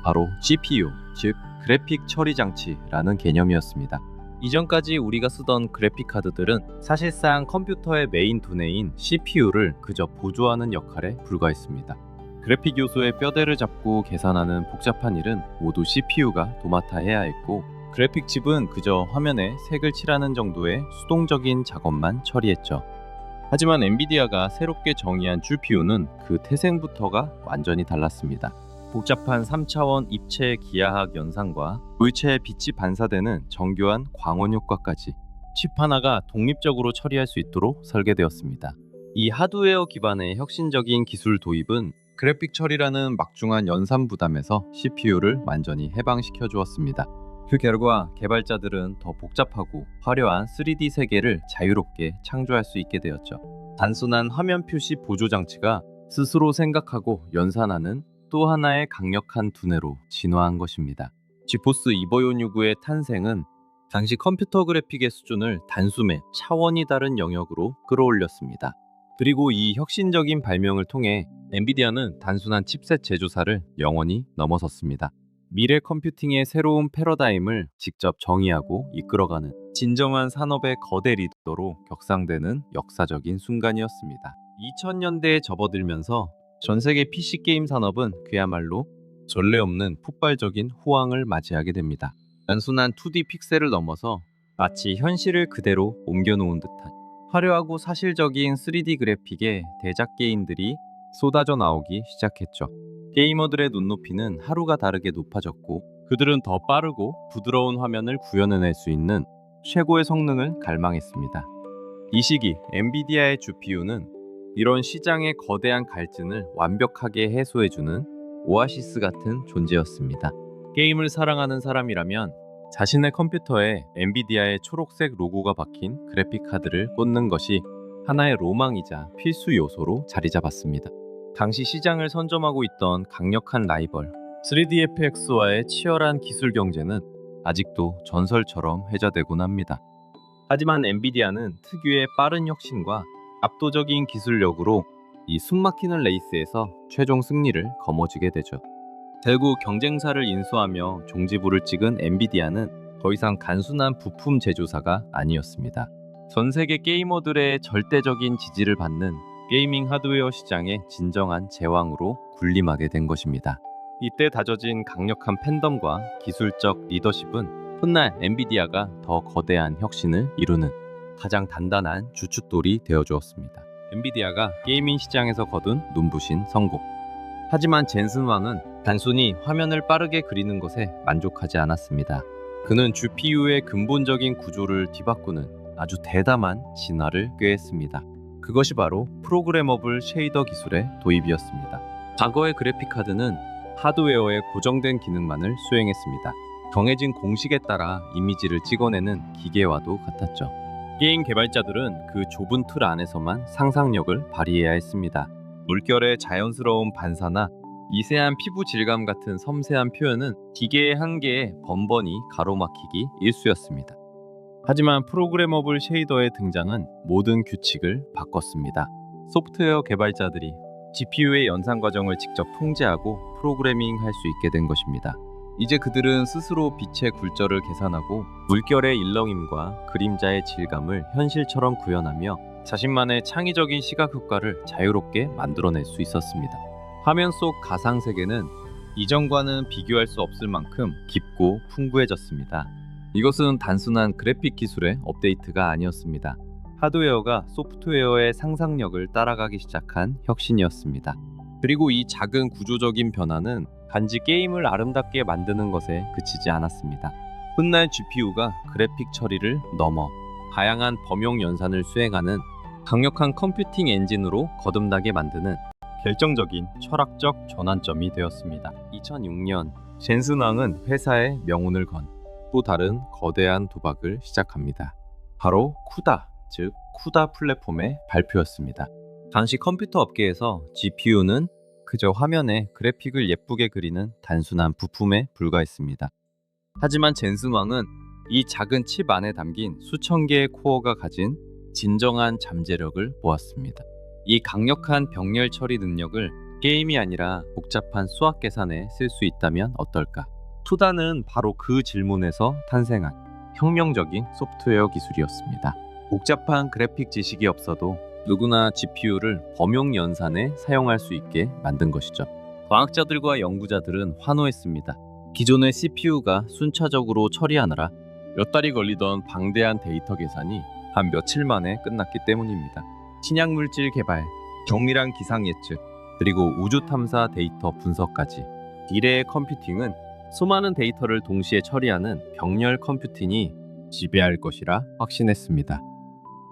바로 CPU, 즉 그래픽 처리 장치라는 개념이었습니다. 이전까지 우리가 쓰던 그래픽 카드들은 사실상 컴퓨터의 메인 두뇌인 CPU를 그저 보조하는 역할에 불과했습니다. 그래픽 요소의 뼈대를 잡고 계산하는 복잡한 일은 모두 CPU가 도맡아 해야 했고, 그래픽 칩은 그저 화면에 색을 칠하는 정도의 수동적인 작업만 처리했죠. 하지만 엔비디아가 새롭게 정의한 GPU는 그 태생부터가 완전히 달랐습니다. 복잡한 3차원 입체 기하학 연산과 물체에 빛이 반사되는 정교한 광원 효과까지 칩 하나가 독립적으로 처리할 수 있도록 설계되었습니다. 이 하드웨어 기반의 혁신적인 기술 도입은 그래픽 처리라는 막중한 연산 부담에서 CPU를 완전히 해방시켜 주었습니다. 그 결과 개발자들은 더 복잡하고 화려한 3D 세계를 자유롭게 창조할 수 있게 되었죠. 단순한 화면 표시 보조 장치가 스스로 생각하고 연산하는 또 하나의 강력한 두뇌로 진화한 것입니다. 지포스 이버469의 탄생은 당시 컴퓨터 그래픽의 수준을 단숨에 차원이 다른 영역으로 끌어올렸습니다. 그리고 이 혁신적인 발명을 통해 엔비디아는 단순한 칩셋 제조사를 영원히 넘어섰습니다. 미래 컴퓨팅의 새로운 패러다임을 직접 정의하고 이끌어가는 진정한 산업의 거대 리더로 격상되는 역사적인 순간이었습니다. 2000년대에 접어들면서 전 세계 PC 게임 산업은 그야말로 전례 없는 폭발적인 호황을 맞이하게 됩니다. 단순한 2D 픽셀을 넘어서 마치 현실을 그대로 옮겨놓은 듯한 화려하고 사실적인 3D 그래픽의 대작 게임들이 쏟아져 나오기 시작했죠. 게이머들의 눈높이는 하루가 다르게 높아졌고 그들은 더 빠르고 부드러운 화면을 구현해낼 수 있는 최고의 성능을 갈망했습니다. 이 시기 엔비디아의 GPU는 이런 시장의 거대한 갈증을 완벽하게 해소해주는 오아시스 같은 존재였습니다. 게임을 사랑하는 사람이라면 자신의 컴퓨터에 엔비디아의 초록색 로고가 박힌 그래픽 카드를 꽂는 것이 하나의 로망이자 필수 요소로 자리 잡았습니다. 당시 시장을 선점하고 있던 강력한 라이벌 3DFX와의 치열한 기술 경쟁은 아직도 전설처럼 회자되곤 합니다. 하지만 엔비디아는 특유의 빠른 혁신과 압도적인 기술력으로 이 숨막히는 레이스에서 최종 승리를 거머쥐게 되죠. 결국 경쟁사를 인수하며 종지부를 찍은 엔비디아는 더 이상 단순한 부품 제조사가 아니었습니다. 전 세계 게이머들의 절대적인 지지를 받는 게이밍 하드웨어 시장의 진정한 제왕으로 군림하게 된 것입니다. 이때 다져진 강력한 팬덤과 기술적 리더십은 훗날 엔비디아가 더 거대한 혁신을 이루는 가장 단단한 주춧돌이 되어주었습니다. 엔비디아가 게이밍 시장에서 거둔 눈부신 성공. 하지만 젠슨 왕은 단순히 화면을 빠르게 그리는 것에 만족하지 않았습니다. 그는 GPU의 근본적인 구조를 뒤바꾸는 아주 대담한 진화를 꾀했습니다. 그것이 바로 프로그래머블 쉐이더 기술의 도입이었습니다. 과거의 그래픽카드는 하드웨어의 고정된 기능만을 수행했습니다. 정해진 공식에 따라 이미지를 찍어내는 기계와도 같았죠. 게임 개발자들은 그 좁은 틀 안에서만 상상력을 발휘해야 했습니다. 물결의 자연스러운 반사나 미세한 피부 질감 같은 섬세한 표현은 기계의 한계에 번번이 가로막히기 일쑤였습니다. 하지만 프로그래머블 쉐이더의 등장은 모든 규칙을 바꿨습니다. 소프트웨어 개발자들이 GPU의 연산 과정을 직접 통제하고 프로그래밍할 수 있게 된 것입니다. 이제 그들은 스스로 빛의 굴절을 계산하고 물결의 일렁임과 그림자의 질감을 현실처럼 구현하며 자신만의 창의적인 시각 효과를 자유롭게 만들어낼 수 있었습니다. 화면 속 가상 세계는 이전과는 비교할 수 없을 만큼 깊고 풍부해졌습니다. 이것은 단순한 그래픽 기술의 업데이트가 아니었습니다. 하드웨어가 소프트웨어의 상상력을 따라가기 시작한 혁신이었습니다. 그리고 이 작은 구조적인 변화는 단지 게임을 아름답게 만드는 것에 그치지 않았습니다. 훗날 GPU가 그래픽 처리를 넘어 다양한 범용 연산을 수행하는 강력한 컴퓨팅 엔진으로 거듭나게 만드는 결정적인 철학적 전환점이 되었습니다. 2006년 젠슨 왕은 회사의 명운을 건 또 다른 거대한 도박을 시작합니다. 바로 쿠다, 즉 쿠다 플랫폼의 발표였습니다. 당시 컴퓨터 업계에서 GPU는 그저 화면에 그래픽을 예쁘게 그리는 단순한 부품에 불과했습니다. 하지만 젠슨 왕은 이 작은 칩 안에 담긴 수천 개의 코어가 가진 진정한 잠재력을 보았습니다. 이 강력한 병렬 처리 능력을 게임이 아니라 복잡한 수학 계산에 쓸 수 있다면 어떨까? 쿠다는 바로 그 질문에서 탄생한 혁명적인 소프트웨어 기술이었습니다. 복잡한 그래픽 지식이 없어도 누구나 GPU를 범용 연산에 사용할 수 있게 만든 것이죠. 과학자들과 연구자들은 환호했습니다. 기존의 CPU가 순차적으로 처리하느라 몇 달이 걸리던 방대한 데이터 계산이 한 며칠 만에 끝났기 때문입니다. 신약물질 개발, 정밀한 기상 예측, 그리고 우주 탐사 데이터 분석까지. 미래의 컴퓨팅은 수많은 데이터를 동시에 처리하는 병렬 컴퓨팅이 지배할 것이라 확신했습니다.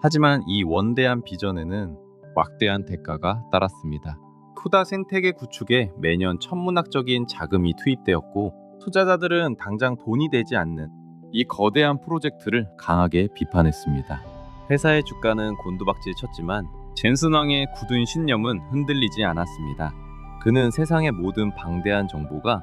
하지만 이 원대한 비전에는 막대한 대가가 따랐습니다. 쿠다 생태계 구축에 매년 천문학적인 자금이 투입되었고, 투자자들은 당장 돈이 되지 않는 이 거대한 프로젝트를 강하게 비판했습니다. 회사의 주가는 곤두박질 쳤지만 젠슨 왕의 굳은 신념은 흔들리지 않았습니다. 그는 세상의 모든 방대한 정보가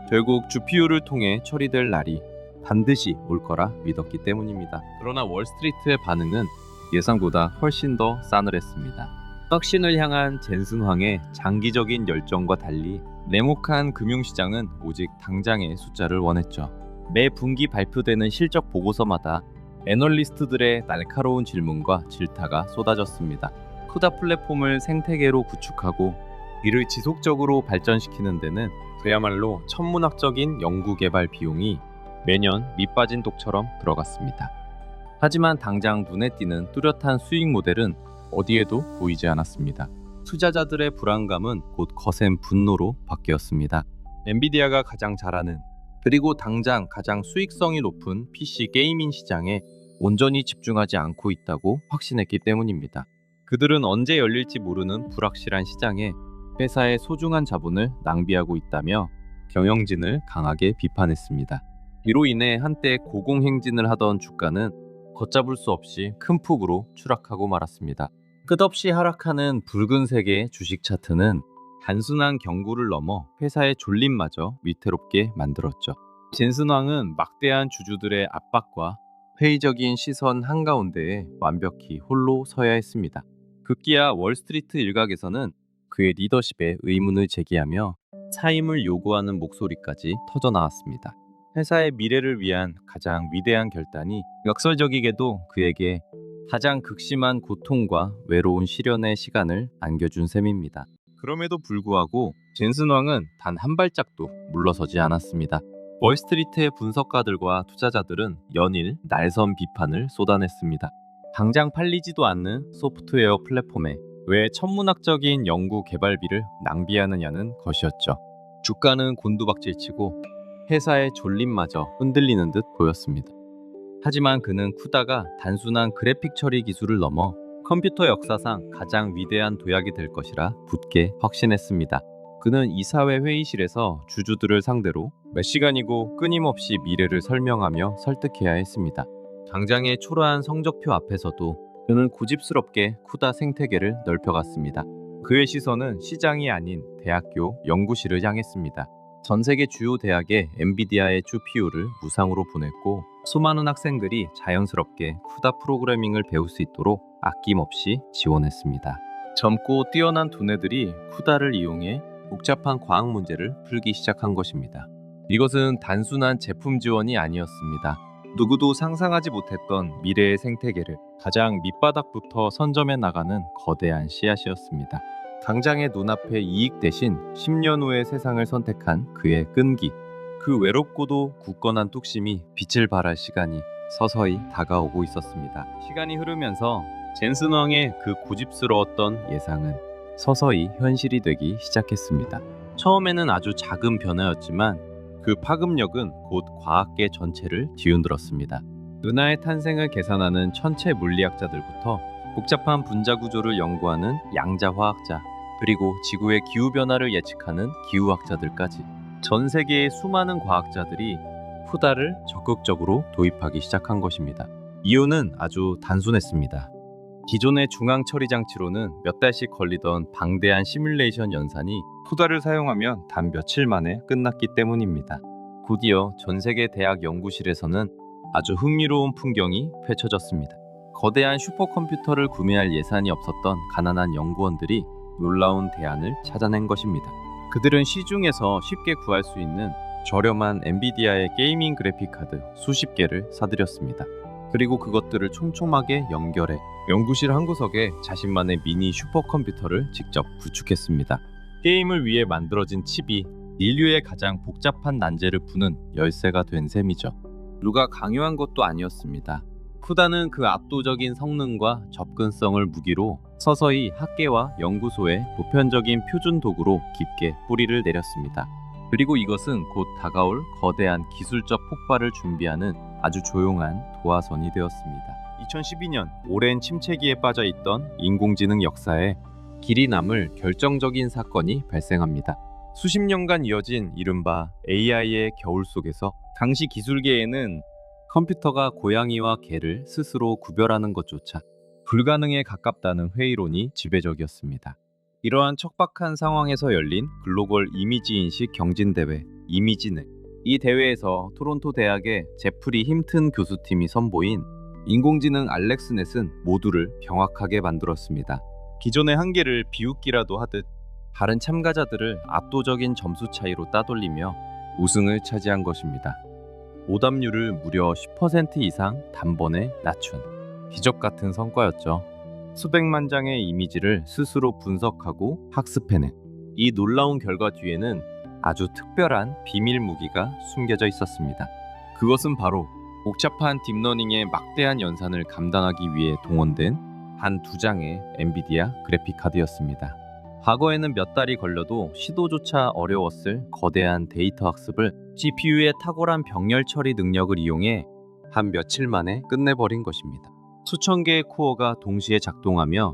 결국 GPU를 통해 처리될 날이 반드시 올 거라 믿었기 때문입니다. 그러나 월스트리트의 반응은 예상보다 훨씬 더 싸늘했습니다. 혁신을 향한 젠슨 황의 장기적인 열정과 달리 냉혹한 금융시장은 오직 당장의 숫자를 원했죠. 매 분기 발표되는 실적 보고서마다 애널리스트들의 날카로운 질문과 질타가 쏟아졌습니다. 쿠다 플랫폼을 생태계로 구축하고 이를 지속적으로 발전시키는 데는 그야말로 천문학적인 연구개발 비용이 매년 밑빠진 독처럼 들어갔습니다. 하지만 당장 눈에 띄는 뚜렷한 수익 모델은 어디에도 보이지 않았습니다. 투자자들의 불안감은 곧 거센 분노로 바뀌었습니다. 엔비디아가 가장 잘하는, 그리고 당장 가장 수익성이 높은 PC 게이밍 시장에 온전히 집중하지 않고 있다고 확신했기 때문입니다. 그들은 언제 열릴지 모르는 불확실한 시장에 회사의 소중한 자본을 낭비하고 있다며 경영진을 강하게 비판했습니다. 이로 인해 한때 고공행진을 하던 주가는 걷잡을 수 없이 큰 폭으로 추락하고 말았습니다. 끝없이 하락하는 붉은색의 주식 차트는 단순한 경고를 넘어 회사의 졸림마저 위태롭게 만들었죠. 젠슨 왕은 막대한 주주들의 압박과 회의적인 시선 한가운데에 완벽히 홀로 서야 했습니다. 급기야 월스트리트 일각에서는 그의 리더십에 의문을 제기하며 사임을 요구하는 목소리까지 터져나왔습니다. 회사의 미래를 위한 가장 위대한 결단이 역설적이게도 그에게 가장 극심한 고통과 외로운 시련의 시간을 안겨준 셈입니다. 그럼에도 불구하고 젠슨 왕은 단 한 발짝도 물러서지 않았습니다. 월스트리트의 분석가들과 투자자들은 연일 날선 비판을 쏟아냈습니다. 당장 팔리지도 않는 소프트웨어 플랫폼에 왜 천문학적인 연구 개발비를 낭비하느냐는 것이었죠. 주가는 곤두박질치고 회사의 졸림마저 흔들리는 듯 보였습니다. 하지만 그는 쿠다가 단순한 그래픽 처리 기술을 넘어 컴퓨터 역사상 가장 위대한 도약이 될 것이라 굳게 확신했습니다. 그는 이사회 회의실에서 주주들을 상대로 몇 시간이고 끊임없이 미래를 설명하며 설득해야 했습니다. 당장의 초라한 성적표 앞에서도 그는 고집스럽게 쿠다 생태계를 넓혀갔습니다. 그의 시선은 시장이 아닌 대학교 연구실을 향했습니다. 전 세계 주요 대학에 엔비디아의 GPU를 무상으로 보냈고, 수많은 학생들이 자연스럽게 쿠다 프로그래밍을 배울 수 있도록 아낌없이 지원했습니다. 젊고 뛰어난 두뇌들이 쿠다를 이용해 복잡한 과학 문제를 풀기 시작한 것입니다. 이것은 단순한 제품 지원이 아니었습니다. 누구도 상상하지 못했던 미래의 생태계를 가장 밑바닥부터 선점해 나가는 거대한 씨앗이었습니다. 당장의 눈앞의 이익 대신 10년 후의 세상을 선택한 그의 끈기, 그 외롭고도 굳건한 뚝심이 빛을 발할 시간이 서서히 다가오고 있었습니다. 시간이 흐르면서 젠슨 왕의 그 고집스러웠던 예상은 서서히 현실이 되기 시작했습니다. 처음에는 아주 작은 변화였지만 그 파급력은 곧 과학계 전체를 뒤흔들었습니다. 은하의 탄생을 계산하는 천체 물리학자들부터 복잡한 분자 구조를 연구하는 양자화학자, 그리고 지구의 기후변화를 예측하는 기후학자들까지 전 세계의 수많은 과학자들이 쿠다를 적극적으로 도입하기 시작한 것입니다. 이유는 아주 단순했습니다. 기존의 중앙 처리 장치로는 몇 달씩 걸리던 방대한 시뮬레이션 연산이 쿠다를 사용하면 단 며칠 만에 끝났기 때문입니다. 곧이어 전 세계 대학 연구실에서는 아주 흥미로운 풍경이 펼쳐졌습니다. 거대한 슈퍼컴퓨터를 구매할 예산이 없었던 가난한 연구원들이 놀라운 대안을 찾아낸 것입니다. 그들은 시중에서 쉽게 구할 수 있는 저렴한 엔비디아의 게이밍 그래픽 카드 수십 개를 사들였습니다. 그리고 그것들을 촘촘하게 연결해 연구실 한 구석에 자신만의 미니 슈퍼컴퓨터를 직접 구축했습니다. 게임을 위해 만들어진 칩이 인류의 가장 복잡한 난제를 푸는 열쇠가 된 셈이죠. 누가 강요한 것도 아니었습니다. 쿠다는 그 압도적인 성능과 접근성을 무기로 서서히 학계와 연구소의 보편적인 표준 도구로 깊게 뿌리를 내렸습니다. 그리고 이것은 곧 다가올 거대한 기술적 폭발을 준비하는 아주 조용한 도화선이 되었습니다. 2012년 오랜 침체기에 빠져 있던 인공지능 역사에 길이 남을 결정적인 사건이 발생합니다. 수십 년간 이어진 이른바 AI의 겨울 속에서 당시 기술계에는 컴퓨터가 고양이와 개를 스스로 구별하는 것조차 불가능에 가깝다는 회의론이 지배적이었습니다. 이러한 척박한 상황에서 열린 글로벌 이미지 인식 경진대회 이미지넷. 이 대회에서 토론토 대학의 제프리 힘튼 교수팀이 선보인 인공지능 알렉스넷은 모두를 경악하게 만들었습니다. 기존의 한계를 비웃기라도 하듯 다른 참가자들을 압도적인 점수 차이로 따돌리며 우승을 차지한 것입니다. 오답률을 무려 10% 이상 단번에 낮춘 기적 같은 성과였죠. 수백만 장의 이미지를 스스로 분석하고 학습해낸 이 놀라운 결과 뒤에는 아주 특별한 비밀 무기가 숨겨져 있었습니다. 그것은 바로 복잡한 딥러닝의 막대한 연산을 감당하기 위해 동원된 단 2장의 엔비디아 그래픽카드였습니다. 과거에는 몇 달이 걸려도 시도조차 어려웠을 거대한 데이터 학습을 CPU의 탁월한 병렬 처리 능력을 이용해 한 며칠 만에 끝내버린 것입니다. 수천 개의 코어가 동시에 작동하며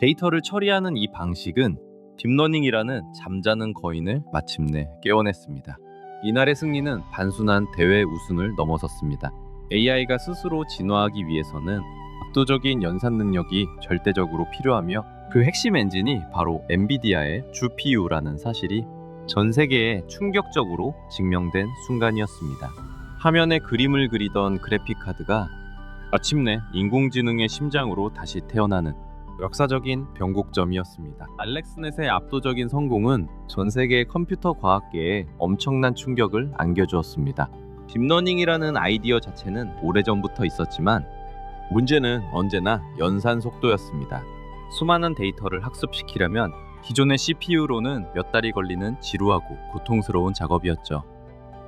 데이터를 처리하는 이 방식은 딥러닝이라는 잠자는 거인을 마침내 깨워냈습니다. 이날의 승리는 단순한 대회 우승을 넘어섰습니다. AI가 스스로 진화하기 위해서는 압도적인 연산 능력이 절대적으로 필요하며 그 핵심 엔진이 바로 엔비디아의 GPU라는 사실이 전 세계에 충격적으로 증명된 순간이었습니다. 화면에 그림을 그리던 그래픽카드가 마침내 인공지능의 심장으로 다시 태어나는 역사적인 변곡점이었습니다. 알렉스넷의 압도적인 성공은 전 세계 컴퓨터 과학계에 엄청난 충격을 안겨주었습니다. 딥러닝이라는 아이디어 자체는 오래전부터 있었지만 문제는 언제나 연산 속도였습니다. 수많은 데이터를 학습시키려면 기존의 CPU로는 몇 달이 걸리는 지루하고 고통스러운 작업이었죠.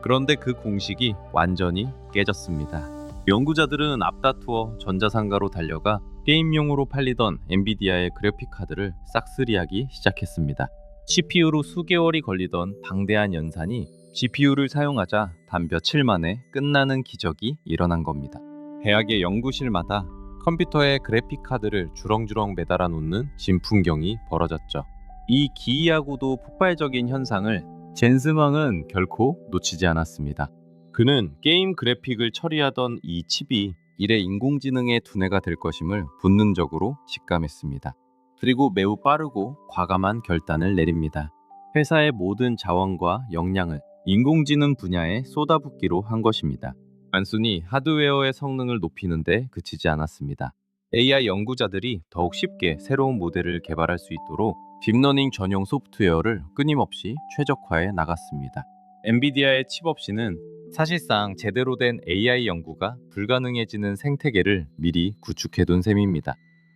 그런데 그 공식이 완전히 깨졌습니다. 연구자들은 앞다투어 전자상가로 달려가 게임용으로 팔리던 엔비디아의 그래픽카드를 싹쓸이하기 시작했습니다. CPU로 수개월이 걸리던 방대한 연산이 GPU를 사용하자 단 며칠 만에 끝나는 기적이 일어난 겁니다. 대학의 연구실마다 컴퓨터에 그래픽카드를 주렁주렁 매달아 놓는 진풍경이 벌어졌죠. 이 기이하고도 폭발적인 현상을 젠슨 황은 결코 놓치지 않았습니다. 그는 게임 그래픽을 처리하던 이 칩이 이래 인공지능의 두뇌가 될 것임을 본능적으로 직감했습니다. 그리고 매우 빠르고 과감한 결단을 내립니다. 회사의 모든 자원과 역량을 인공지능 분야에 쏟아붓기로 한 것입니다. 단순히 하드웨어의 성능을 높이는 데 그치지 않았습니다. AI 연구자들이 더욱 쉽게 새로운 모델을 개발할 수 있도록 딥러닝 전용 소프트웨어를 끊임없이 최적화해 나갔습니다. 엔비디아의 칩 없이는 사실상 제대로 된 AI 연구가 불가능해지는 생태계를 미리 구축해둔 셈입니다.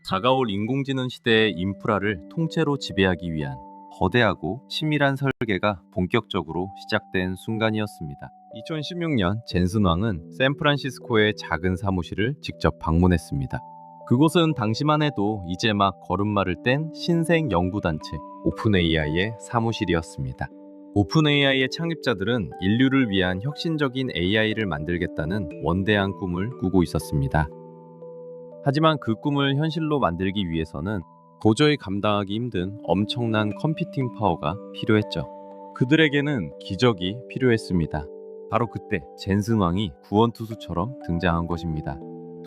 다가올 인공지능 시대의 인프라를 통째로 지배하기 위한 거대하고 치밀한 설계가 본격적으로 시작된 순간이었습니다. 2016년 젠슨 황은 샌프란시스코의 작은 사무실을 직접 방문했습니다. 그곳은 당시만 해도 이제 막 걸음마를 뗀 신생 연구단체 오픈AI의 사무실이었습니다. 오픈AI의 창립자들은 인류를 위한 혁신적인 AI를 만들겠다는 원대한 꿈을 꾸고 있었습니다. 하지만 그 꿈을 현실로 만들기 위해서는 도저히 감당하기 힘든 엄청난 컴퓨팅 파워가 필요했죠. 그들에게는 기적이 필요했습니다. 바로 그때 젠슨 황이 구원투수처럼 등장한 것입니다.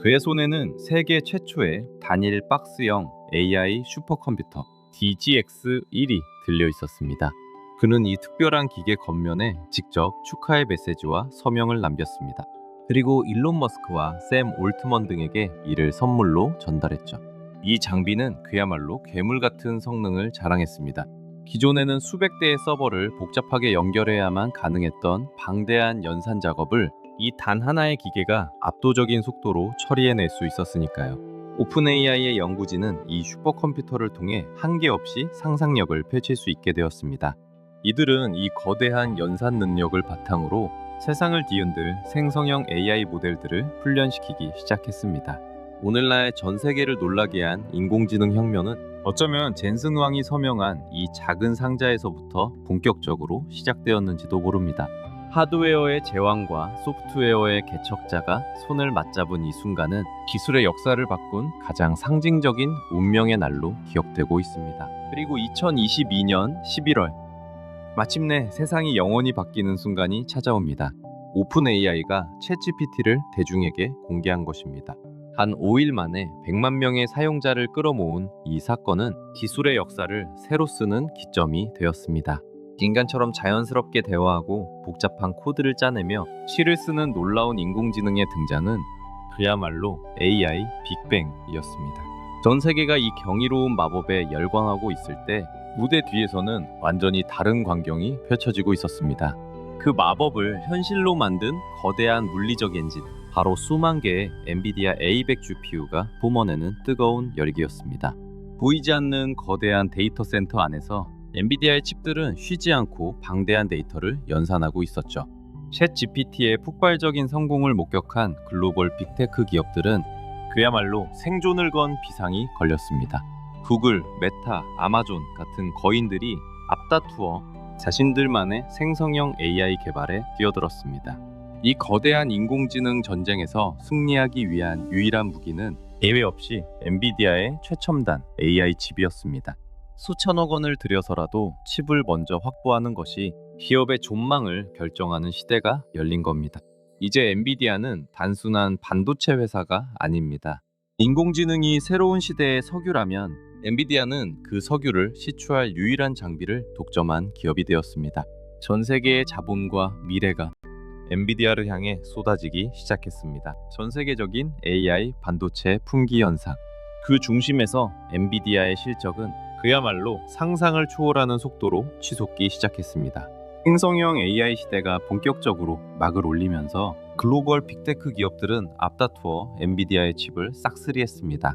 그의 손에는 세계 최초의 단일 박스형 AI 슈퍼컴퓨터 DGX-1이 들려 있었습니다. 그는 이 특별한 기계 겉면에 직접 축하의 메시지와 서명을 남겼습니다. 그리고 일론 머스크와 샘 올트먼 등에게 이를 선물로 전달했죠. 이 장비는 그야말로 괴물 같은 성능을 자랑했습니다. 기존에는 수백 대의 서버를 복잡하게 연결해야만 가능했던 방대한 연산 작업을 이 단 하나의 기계가 압도적인 속도로 처리해낼 수 있었으니까요. 오픈AI의 연구진은 이 슈퍼컴퓨터를 통해 한계 없이 상상력을 펼칠 수 있게 되었습니다. 이들은 이 거대한 연산 능력을 바탕으로 세상을 뒤흔들 생성형 AI 모델들을 훈련시키기 시작했습니다. 오늘날 전 세계를 놀라게 한 인공지능 혁명은 어쩌면 젠슨 왕이 서명한 이 작은 상자에서부터 본격적으로 시작되었는지도 모릅니다. 하드웨어의 제왕과 소프트웨어의 개척자가 손을 맞잡은 이 순간은 기술의 역사를 바꾼 가장 상징적인 운명의 날로 기억되고 있습니다. 그리고 2022년 11월 마침내 세상이 영원히 바뀌는 순간이 찾아옵니다. 오픈 AI가 챗GPT를 대중에게 공개한 것입니다. 단 5일 만에 100만 명의 사용자를 끌어모은 이 사건은 기술의 역사를 새로 쓰는 기점이 되었습니다. 인간처럼 자연스럽게 대화하고 복잡한 코드를 짜내며 시를 쓰는 놀라운 인공지능의 등장은 그야말로 AI 빅뱅이었습니다. 전 세계가 이 경이로운 마법에 열광하고 있을 때 무대 뒤에서는 완전히 다른 광경이 펼쳐지고 있었습니다. 그 마법을 현실로 만든 거대한 물리적 엔진, 바로 수만 개의 엔비디아 A100 GPU가 뿜어내는 뜨거운 열기였습니다. 보이지 않는 거대한 데이터 센터 안에서 엔비디아의 칩들은 쉬지 않고 방대한 데이터를 연산하고 있었죠. 챗 GPT의 폭발적인 성공을 목격한 글로벌 빅테크 기업들은 그야말로 생존을 건 비상이 걸렸습니다. 구글, 메타, 아마존 같은 거인들이 앞다투어 자신들만의 생성형 AI 개발에 뛰어들었습니다. 이 거대한 인공지능 전쟁에서 승리하기 위한 유일한 무기는 예외 없이 엔비디아의 최첨단 AI 칩이었습니다. 수천억 원을 들여서라도 칩을 먼저 확보하는 것이 기업의 존망을 결정하는 시대가 열린 겁니다. 이제 엔비디아는 단순한 반도체 회사가 아닙니다. 인공지능이 새로운 시대의 석유라면 엔비디아는 그 석유를 시추할 유일한 장비를 독점한 기업이 되었습니다. 전 세계의 자본과 미래가 엔비디아를 향해 쏟아지기 시작했습니다. 전 세계적인 AI 반도체 품귀 현상. 그 중심에서 엔비디아의 실적은 그야말로 상상을 초월하는 속도로 치솟기 시작했습니다. 생성형 AI 시대가 본격적으로 막을 올리면서 글로벌 빅테크 기업들은 앞다투어 엔비디아의 칩을 싹쓸이했습니다.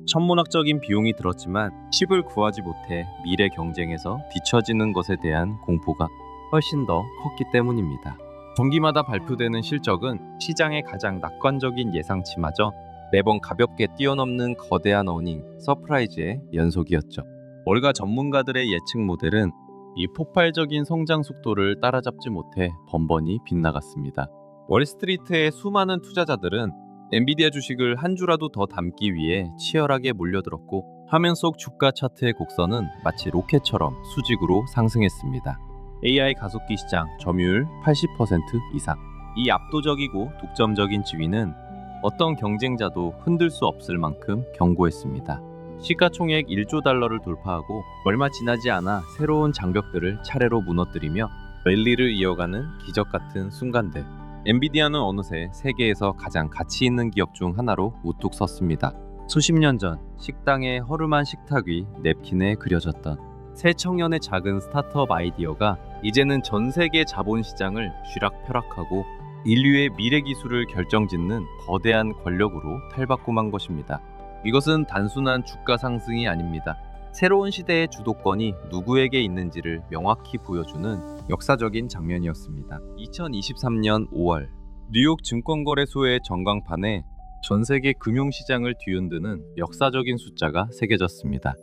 천문학적인 비용이 들었지만 칩을 구하지 못해 미래 경쟁에서 뒤처지는 것에 대한 공포가 훨씬 더 컸기 때문입니다. 분기마다 발표되는 실적은 시장의 가장 낙관적인 예상치마저 매번 가볍게 뛰어넘는 거대한 어닝, 서프라이즈의 연속이었죠. 월가 전문가들의 예측 모델은 이 폭발적인 성장 속도를 따라잡지 못해 번번이 빗나갔습니다. 월스트리트의 수많은 투자자들은 엔비디아 주식을 한 주라도 더 담기 위해 치열하게 몰려들었고 화면 속 주가 차트의 곡선은 마치 로켓처럼 수직으로 상승했습니다. AI 가속기 시장 점유율 80% 이상. 이 압도적이고 독점적인 지위는 어떤 경쟁자도 흔들 수 없을 만큼 견고했습니다. 시가총액 1조 달러를 돌파하고 얼마 지나지 않아 새로운 장벽들을 차례로 무너뜨리며 랠리를 이어가는 기적 같은 순간들. 엔비디아는 어느새 세계에서 가장 가치 있는 기업 중 하나로 우뚝 섰습니다. 수십 년 전 식당의 허름한 식탁 위 냅킨에 그려졌던 새 청년의 작은 스타트업 아이디어가 이제는 전 세계 자본시장을 쥐락펴락하고 인류의 미래 기술을 결정짓는 거대한 권력으로 탈바꿈한 것입니다. 이것은 단순한 주가 상승이 아닙니다. 새로운 시대의 주도권이 누구에게 있는지를 명확히 보여주는 역사적인 장면이었습니다. 2023년 5월 뉴욕 증권거래소의 전광판에 전 세계 금융시장을 뒤흔드는 역사적인 숫자가 새겨졌습니다.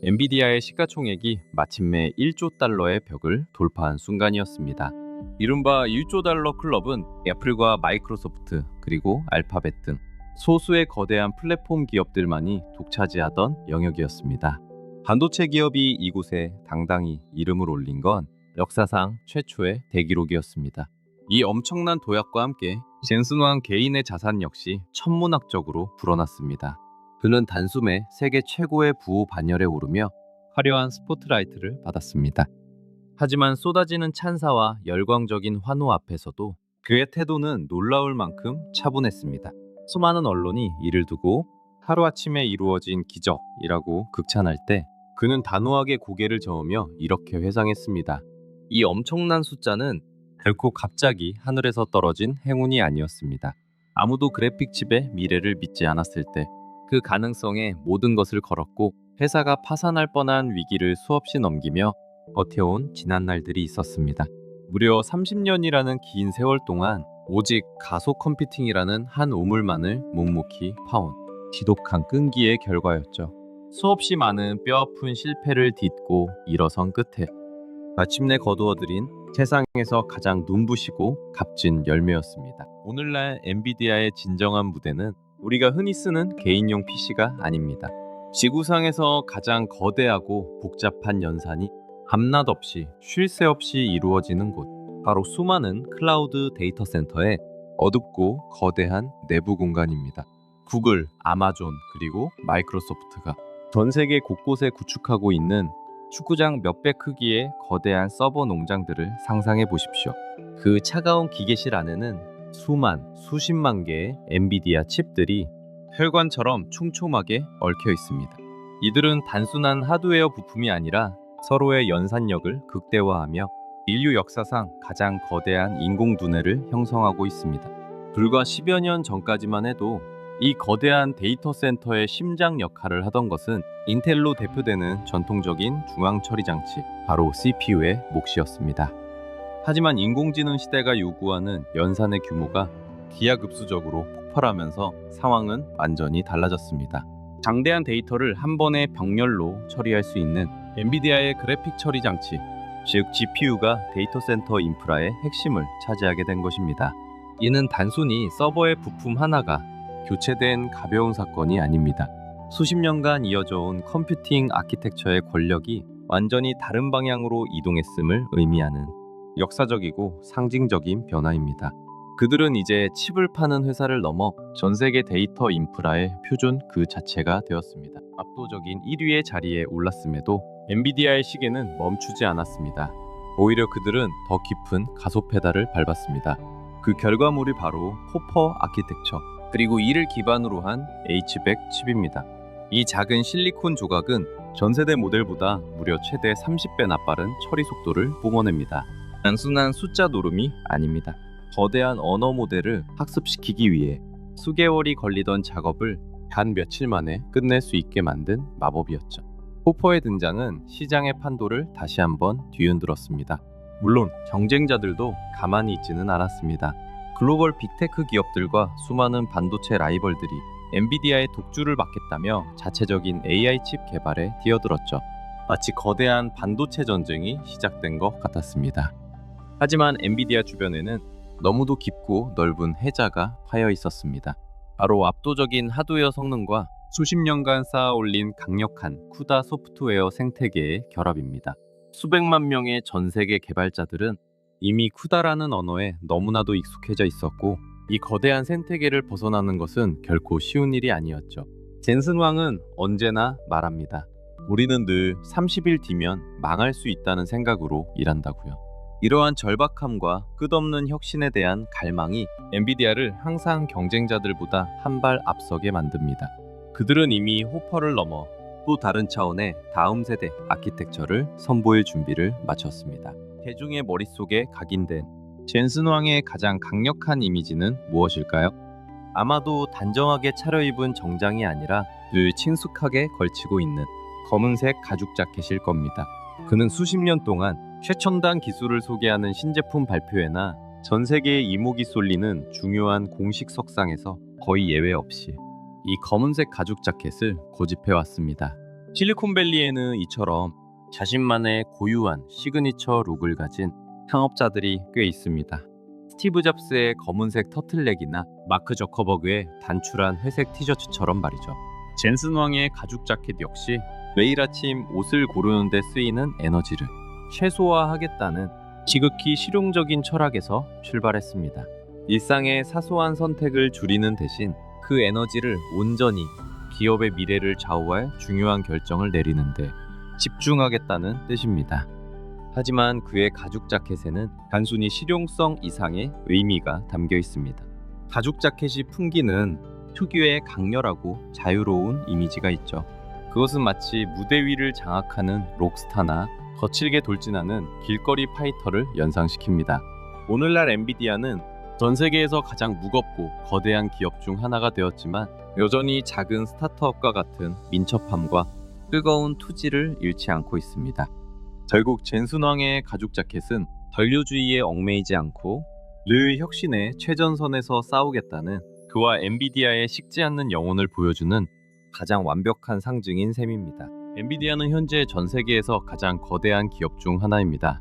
엔비디아의 시가총액이 마침내 1조 달러의 벽을 돌파한 순간이었습니다. 이른바 1조 달러 클럽은 애플과 마이크로소프트 그리고 알파벳 등 소수의 거대한 플랫폼 기업들만이 독차지하던 영역이었습니다. 반도체 기업이 이곳에 당당히 이름을 올린 건 역사상 최초의 대기록이었습니다. 이 엄청난 도약과 함께 젠슨 왕 개인의 자산 역시 천문학적으로 불어났습니다. 그는 단숨에 세계 최고의 부호 반열에 오르며 화려한 스포트라이트를 받았습니다. 하지만 쏟아지는 찬사와 열광적인 환호 앞에서도 그의 태도는 놀라울 만큼 차분했습니다. 수많은 언론이 이를 두고 하루아침에 이루어진 기적이라고 극찬할 때 그는 단호하게 고개를 저으며 이렇게 회상했습니다. 이 엄청난 숫자는 결코 갑자기 하늘에서 떨어진 행운이 아니었습니다. 아무도 그래픽칩의 미래를 믿지 않았을 때 그 가능성에 모든 것을 걸었고 회사가 파산할 뻔한 위기를 수없이 넘기며 버텨온 지난 날들이 있었습니다. 무려 30년이라는 긴 세월 동안 오직 가속 컴퓨팅이라는 한 우물만을 묵묵히 파온 지독한 끈기의 결과였죠. 수없이 많은 뼈아픈 실패를 딛고 일어선 끝에 마침내 거두어들인 세상에서 가장 눈부시고 값진 열매였습니다. 오늘날 엔비디아의 진정한 무대는 우리가 흔히 쓰는 개인용 PC가 아닙니다. 지구상에서 가장 거대하고 복잡한 연산이 밤낮 없이 쉴 새 없이 이루어지는 곳, 바로 수많은 클라우드 데이터 센터의 어둡고 거대한 내부 공간입니다. 구글, 아마존, 그리고 마이크로소프트가 전 세계 곳곳에 구축하고 있는 축구장 몇 배 크기의 거대한 서버 농장들을 상상해 보십시오. 그 차가운 기계실 안에는 수십만 개의 엔비디아 칩들이 혈관처럼 촘촘하게 얽혀 있습니다. 이들은 단순한 하드웨어 부품이 아니라 서로의 연산력을 극대화하며 인류 역사상 가장 거대한 인공 두뇌를 형성하고 있습니다. 불과 10여 년 전까지만 해도 이 거대한 데이터 센터의 심장 역할을 하던 것은 인텔로 대표되는 전통적인 중앙 처리 장치, 바로 CPU의 몫이었습니다. 하지만 인공지능 시대가 요구하는 연산의 규모가 기하급수적으로 폭발하면서 상황은 완전히 달라졌습니다. 장대한 데이터를 한 번에 병렬로 처리할 수 있는 엔비디아의 그래픽 처리 장치, 즉 GPU가 데이터 센터 인프라의 핵심을 차지하게 된 것입니다. 이는 단순히 서버의 부품 하나가 교체된 가벼운 사건이 아닙니다. 수십 년간 이어져 온 컴퓨팅 아키텍처의 권력이 완전히 다른 방향으로 이동했음을 의미하는 역사적이고 상징적인 변화입니다. 그들은 이제 칩을 파는 회사를 넘어 전 세계 데이터 인프라의 표준 그 자체가 되었습니다. 압도적인 1위의 자리에 올랐음에도 엔비디아의 시계는 멈추지 않았습니다. 오히려 그들은 더 깊은 가속 페달을 밟았습니다. 그 결과물이 바로 호퍼 아키텍처, 그리고 이를 기반으로 한 H100 칩입니다. 이 작은 실리콘 조각은 전세대 모델보다 무려 최대 30배 나빠른 처리 속도를 뿜어냅니다. 단순한 숫자 노름이 아닙니다. 거대한 언어 모델을 학습시키기 위해 수개월이 걸리던 작업을 단 며칠 만에 끝낼 수 있게 만든 마법이었죠. 호퍼의 등장은 시장의 판도를 다시 한번 뒤흔들었습니다. 물론 경쟁자들도 가만히 있지는 않았습니다. 글로벌 빅테크 기업들과 수많은 반도체 라이벌들이 엔비디아의 독주를 막겠다며 자체적인 AI 칩 개발에 뛰어들었죠. 마치 거대한 반도체 전쟁이 시작된 것 같았습니다. 하지만 엔비디아 주변에는 너무도 깊고 넓은 해자가 파여 있었습니다. 바로 압도적인 하드웨어 성능과 수십 년간 쌓아 올린 강력한 쿠다 소프트웨어 생태계의 결합입니다. 수백만 명의 전 세계 개발자들은 이미 쿠다라는 언어에 너무나도 익숙해져 있었고, 이 거대한 생태계를 벗어나는 것은 결코 쉬운 일이 아니었죠. 젠슨 왕은 언제나 말합니다. 우리는 늘 30일 뒤면 망할 수 있다는 생각으로 일한다고요. 이러한 절박함과 끝없는 혁신에 대한 갈망이 엔비디아를 항상 경쟁자들보다 한 발 앞서게 만듭니다. 그들은 이미 호퍼를 넘어 또 다른 차원의 다음 세대 아키텍처를 선보일 준비를 마쳤습니다. 대중의 머릿속에 각인된 젠슨 왕의 가장 강력한 이미지는 무엇일까요? 아마도 단정하게 차려입은 정장이 아니라 늘 친숙하게 걸치고 있는 검은색 가죽 자켓일 겁니다. 그는 수십 년 동안 최첨단 기술을 소개하는 신제품 발표회나 전 세계의 이목이 쏠리는 중요한 공식 석상에서 거의 예외 없이 이 검은색 가죽 자켓을 고집해 왔습니다. 실리콘밸리에는 이처럼 자신만의 고유한 시그니처 룩을 가진 창업자들이 꽤 있습니다. 스티브 잡스의 검은색 터틀넥이나 마크 저커버그의 단출한 회색 티셔츠처럼 말이죠. 젠슨 왕의 가죽 자켓 역시 매일 아침 옷을 고르는 데 쓰이는 에너지를 최소화하겠다는 지극히 실용적인 철학에서 출발했습니다. 일상의 사소한 선택을 줄이는 대신 그 에너지를 온전히 기업의 미래를 좌우할 중요한 결정을 내리는데 집중하겠다는 뜻입니다. 하지만 그의 가죽 자켓에는 단순히 실용성 이상의 의미가 담겨 있습니다. 가죽 자켓이 풍기는 특유의 강렬하고 자유로운 이미지가 있죠. 그것은 마치 무대 위를 장악하는 록스타나 거칠게 돌진하는 길거리 파이터를 연상시킵니다. 오늘날 엔비디아는 전 세계에서 가장 무겁고 거대한 기업 중 하나가 되었지만 여전히 작은 스타트업과 같은 민첩함과 뜨거운 투지를 잃지 않고 있습니다. 결국 젠슨 왕의 가죽 자켓은 전류주의에 얽매이지 않고 늘 혁신의 최전선에서 싸우겠다는 그와 엔비디아의 식지 않는 영혼을 보여주는 가장 완벽한 상징인 셈입니다. 엔비디아는 현재 전 세계에서 가장 거대한 기업 중 하나입니다.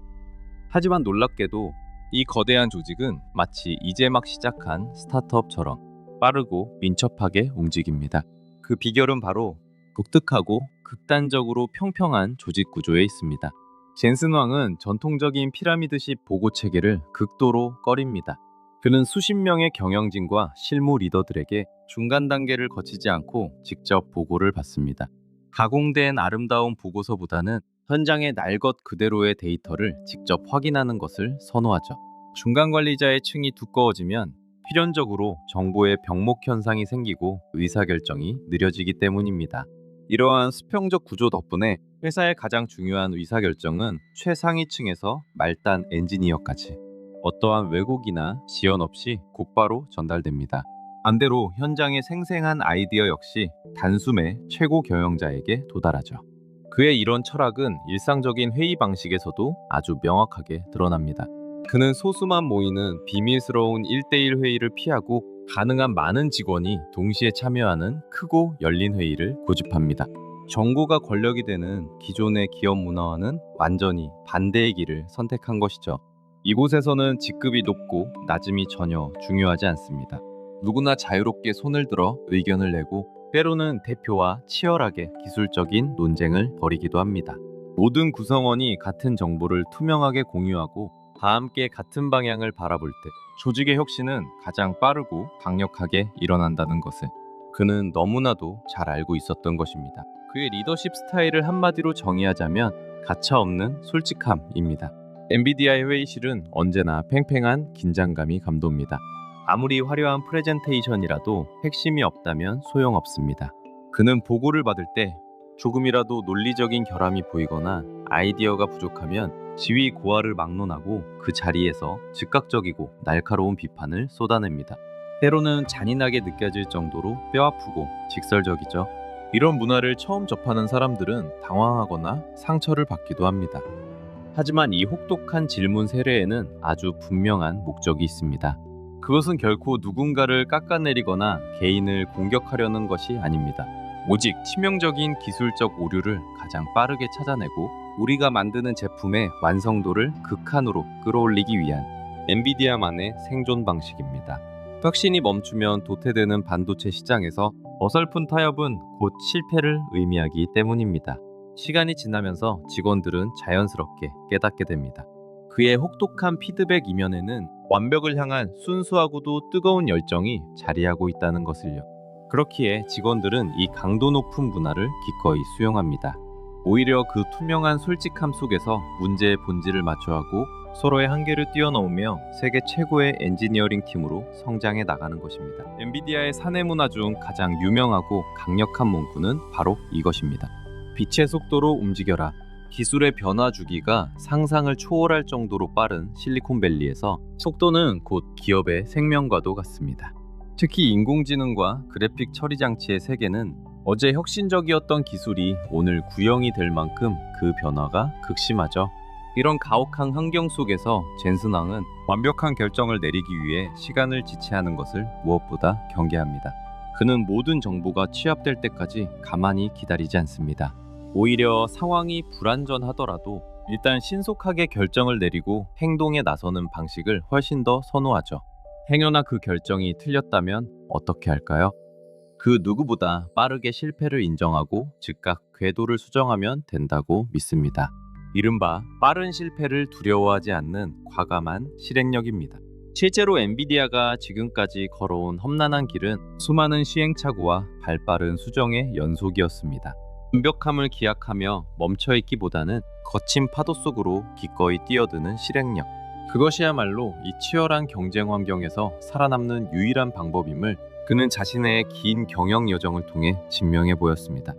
하지만 놀랍게도 이 거대한 조직은 마치 이제 막 시작한 스타트업처럼 빠르고 민첩하게 움직입니다. 그 비결은 바로 독특하고 극단적으로 평평한 조직 구조에 있습니다. 젠슨 왕은 전통적인 피라미드식 보고 체계를 극도로 꺼립니다. 그는 수십 명의 경영진과 실무 리더들에게 중간 단계를 거치지 않고 직접 보고를 받습니다. 가공된 아름다운 보고서보다는 현장의 날 것 그대로의 데이터를 직접 확인하는 것을 선호하죠. 중간 관리자의 층이 두꺼워지면 필연적으로 정보의 병목 현상이 생기고 의사결정이 느려지기 때문입니다. 이러한 수평적 구조 덕분에 회사의 가장 중요한 의사결정은 최상위층에서 말단 엔지니어까지 어떠한 왜곡이나 지연 없이 곧바로 전달됩니다. 반대로 현장의 생생한 아이디어 역시 단숨에 최고 경영자에게 도달하죠. 그의 이런 철학은 일상적인 회의 방식에서도 아주 명확하게 드러납니다. 그는 소수만 모이는 비밀스러운 1대1 회의를 피하고 가능한 많은 직원이 동시에 참여하는 크고 열린 회의를 고집합니다. 정보가 권력이 되는 기존의 기업 문화와는 완전히 반대의 길을 선택한 것이죠. 이곳에서는 직급이 높고 낮음이 전혀 중요하지 않습니다. 누구나 자유롭게 손을 들어 의견을 내고 때로는 대표와 치열하게 기술적인 논쟁을 벌이기도 합니다. 모든 구성원이 같은 정보를 투명하게 공유하고 다 함께 같은 방향을 바라볼 때 조직의 혁신은 가장 빠르고 강력하게 일어난다는 것을 그는 너무나도 잘 알고 있었던 것입니다. 그의 리더십 스타일을 한마디로 정의하자면 가차없는 솔직함입니다. 엔비디아의 회의실은 언제나 팽팽한 긴장감이 감돕니다. 아무리 화려한 프레젠테이션이라도 핵심이 없다면 소용없습니다. 그는 보고를 받을 때 조금이라도 논리적인 결함이 보이거나 아이디어가 부족하면 지위 고하를 막론하고 그 자리에서 즉각적이고 날카로운 비판을 쏟아냅니다. 때로는 잔인하게 느껴질 정도로 뼈아프고 직설적이죠. 이런 문화를 처음 접하는 사람들은 당황하거나 상처를 받기도 합니다. 하지만 이 혹독한 질문 세례에는 아주 분명한 목적이 있습니다. 그것은 결코 누군가를 깎아내리거나 개인을 공격하려는 것이 아닙니다. 오직 치명적인 기술적 오류를 가장 빠르게 찾아내고 우리가 만드는 제품의 완성도를 극한으로 끌어올리기 위한 엔비디아만의 생존 방식입니다. 혁신이 멈추면 도태되는 반도체 시장에서 어설픈 타협은 곧 실패를 의미하기 때문입니다. 시간이 지나면서 직원들은 자연스럽게 깨닫게 됩니다. 그의 혹독한 피드백 이면에는 완벽을 향한 순수하고도 뜨거운 열정이 자리하고 있다는 것을요. 그렇기에 직원들은 이 강도 높은 문화를 기꺼이 수용합니다. 오히려 그 투명한 솔직함 속에서 문제의 본질을 마주하고 서로의 한계를 뛰어넘으며 세계 최고의 엔지니어링 팀으로 성장해 나가는 것입니다. 엔비디아의 사내 문화 중 가장 유명하고 강력한 문구는 바로 이것입니다. 빛의 속도로 움직여라. 기술의 변화 주기가 상상을 초월할 정도로 빠른 실리콘밸리에서 속도는 곧 기업의 생명과도 같습니다. 특히 인공지능과 그래픽 처리 장치의 세계는 어제 혁신적이었던 기술이 오늘 구형이 될 만큼 그 변화가 극심하죠. 이런 가혹한 환경 속에서 젠슨 왕은 완벽한 결정을 내리기 위해 시간을 지체하는 것을 무엇보다 경계합니다. 그는 모든 정보가 취합될 때까지 가만히 기다리지 않습니다. 오히려 상황이 불안전하더라도 일단 신속하게 결정을 내리고 행동에 나서는 방식을 훨씬 더 선호하죠. 행여나 그 결정이 틀렸다면 어떻게 할까요? 그 누구보다 빠르게 실패를 인정하고 즉각 궤도를 수정하면 된다고 믿습니다. 이른바 빠른 실패를 두려워하지 않는 과감한 실행력입니다. 실제로 엔비디아가 지금까지 걸어온 험난한 길은 수많은 시행착오와 발빠른 수정의 연속이었습니다. 완벽함을 기약하며 멈춰있기보다는 거친 파도 속으로 기꺼이 뛰어드는 실행력. 그것이야말로 이 치열한 경쟁 환경에서 살아남는 유일한 방법임을 그는 자신의 긴 경영 여정을 통해 증명해 보였습니다.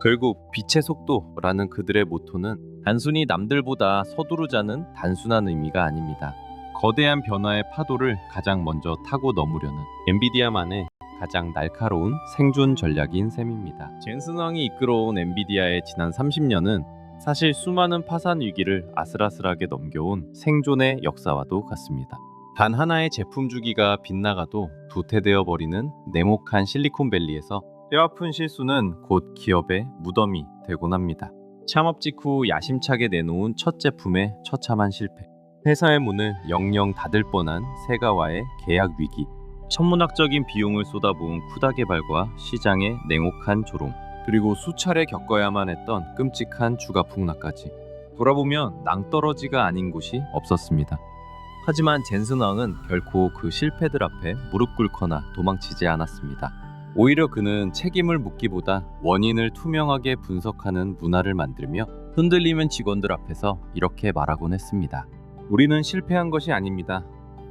결국 빛의 속도라는 그들의 모토는 단순히 남들보다 서두르자는 단순한 의미가 아닙니다. 거대한 변화의 파도를 가장 먼저 타고 넘으려는 엔비디아만의 가장 날카로운 생존 전략인 셈입니다. 젠슨 왕이 이끌어온 엔비디아의 지난 30년은 사실 수많은 파산 위기를 아슬아슬하게 넘겨온 생존의 역사와도 같습니다. 단 하나의 제품 주기가 빗나가도 도태되어 버리는 냉혹한 실리콘밸리에서 뼈아픈 실수는 곧 기업의 무덤이 되곤 합니다. 창업 직후 야심차게 내놓은 첫 제품의 처참한 실패, 회사의 문을 영영 닫을 뻔한 세가와의 계약 위기, 천문학적인 비용을 쏟아부은 쿠다 개발과 시장의 냉혹한 조롱, 그리고 수차례 겪어야만 했던 끔찍한 주가 폭락까지 돌아보면 낭떠러지가 아닌 곳이 없었습니다. 하지만 젠슨 왕은 결코 그 실패들 앞에 무릎 꿇거나 도망치지 않았습니다. 오히려 그는 책임을 묻기보다 원인을 투명하게 분석하는 문화를 만들며 흔들리는 직원들 앞에서 이렇게 말하곤 했습니다. 우리는 실패한 것이 아닙니다.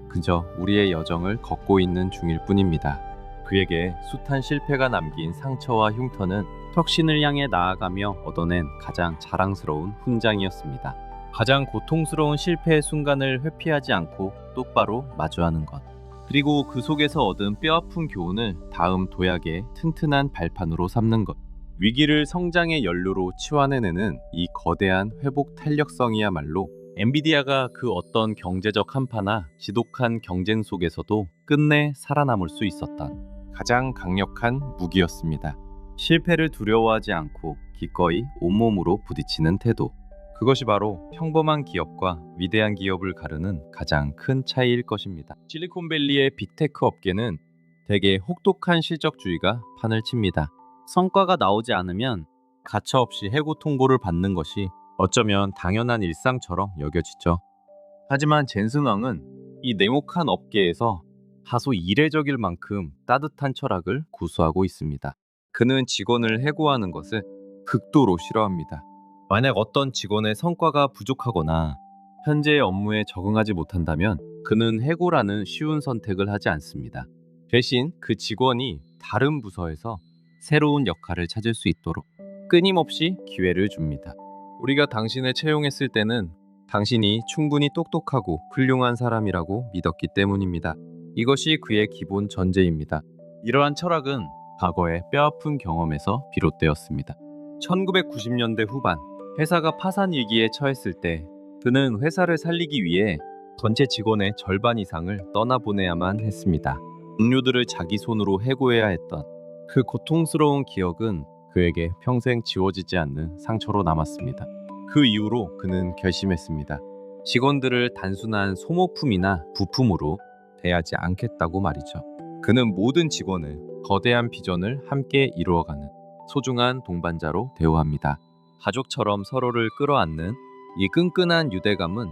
그저 우리의 여정을 걷고 있는 중일 뿐입니다. 그에게 숱한 실패가 남긴 상처와 흉터는 혁신을 향해 나아가며 얻어낸 가장 자랑스러운 훈장이었습니다. 가장 고통스러운 실패의 순간을 회피하지 않고 똑바로 마주하는 것. 그리고 그 속에서 얻은 뼈아픈 교훈을 다음 도약의 튼튼한 발판으로 삼는 것. 위기를 성장의 연료로 치환해내는 이 거대한 회복 탄력성이야말로 엔비디아가 그 어떤 경제적 한파나 지독한 경쟁 속에서도 끝내 살아남을 수 있었던 가장 강력한 무기였습니다. 실패를 두려워하지 않고 기꺼이 온몸으로 부딪히는 태도. 그것이 바로 평범한 기업과 위대한 기업을 가르는 가장 큰 차이일 것입니다. 실리콘밸리의 빅테크 업계는 대개 혹독한 실적주의가 판을 칩니다. 성과가 나오지 않으면 가차없이 해고 통보를 받는 것이 어쩌면 당연한 일상처럼 여겨지죠. 하지만 젠슨 왕은 이 냉혹한 업계에서 다소 이례적일 만큼 따뜻한 철학을 구수하고 있습니다. 그는 직원을 해고하는 것을 극도로 싫어합니다. 만약 어떤 직원의 성과가 부족하거나 현재의 업무에 적응하지 못한다면 그는 해고라는 쉬운 선택을 하지 않습니다. 대신 그 직원이 다른 부서에서 새로운 역할을 찾을 수 있도록 끊임없이 기회를 줍니다. 우리가 당신을 채용했을 때는 당신이 충분히 똑똑하고 훌륭한 사람이라고 믿었기 때문입니다. 이것이 그의 기본 전제입니다. 이러한 철학은 과거의 뼈아픈 경험에서 비롯되었습니다. 1990년대 후반, 회사가 파산 위기에 처했을 때 그는 회사를 살리기 위해 전체 직원의 절반 이상을 떠나보내야만 했습니다. 동료들을 자기 손으로 해고해야 했던 그 고통스러운 기억은 그에게 평생 지워지지 않는 상처로 남았습니다. 그 이후로 그는 결심했습니다. 직원들을 단순한 소모품이나 부품으로 대하지 않겠다고 말이죠. 그는 모든 직원을 거대한 비전을 함께 이루어가는 소중한 동반자로 대우합니다. 가족처럼 서로를 끌어안는 이 끈끈한 유대감은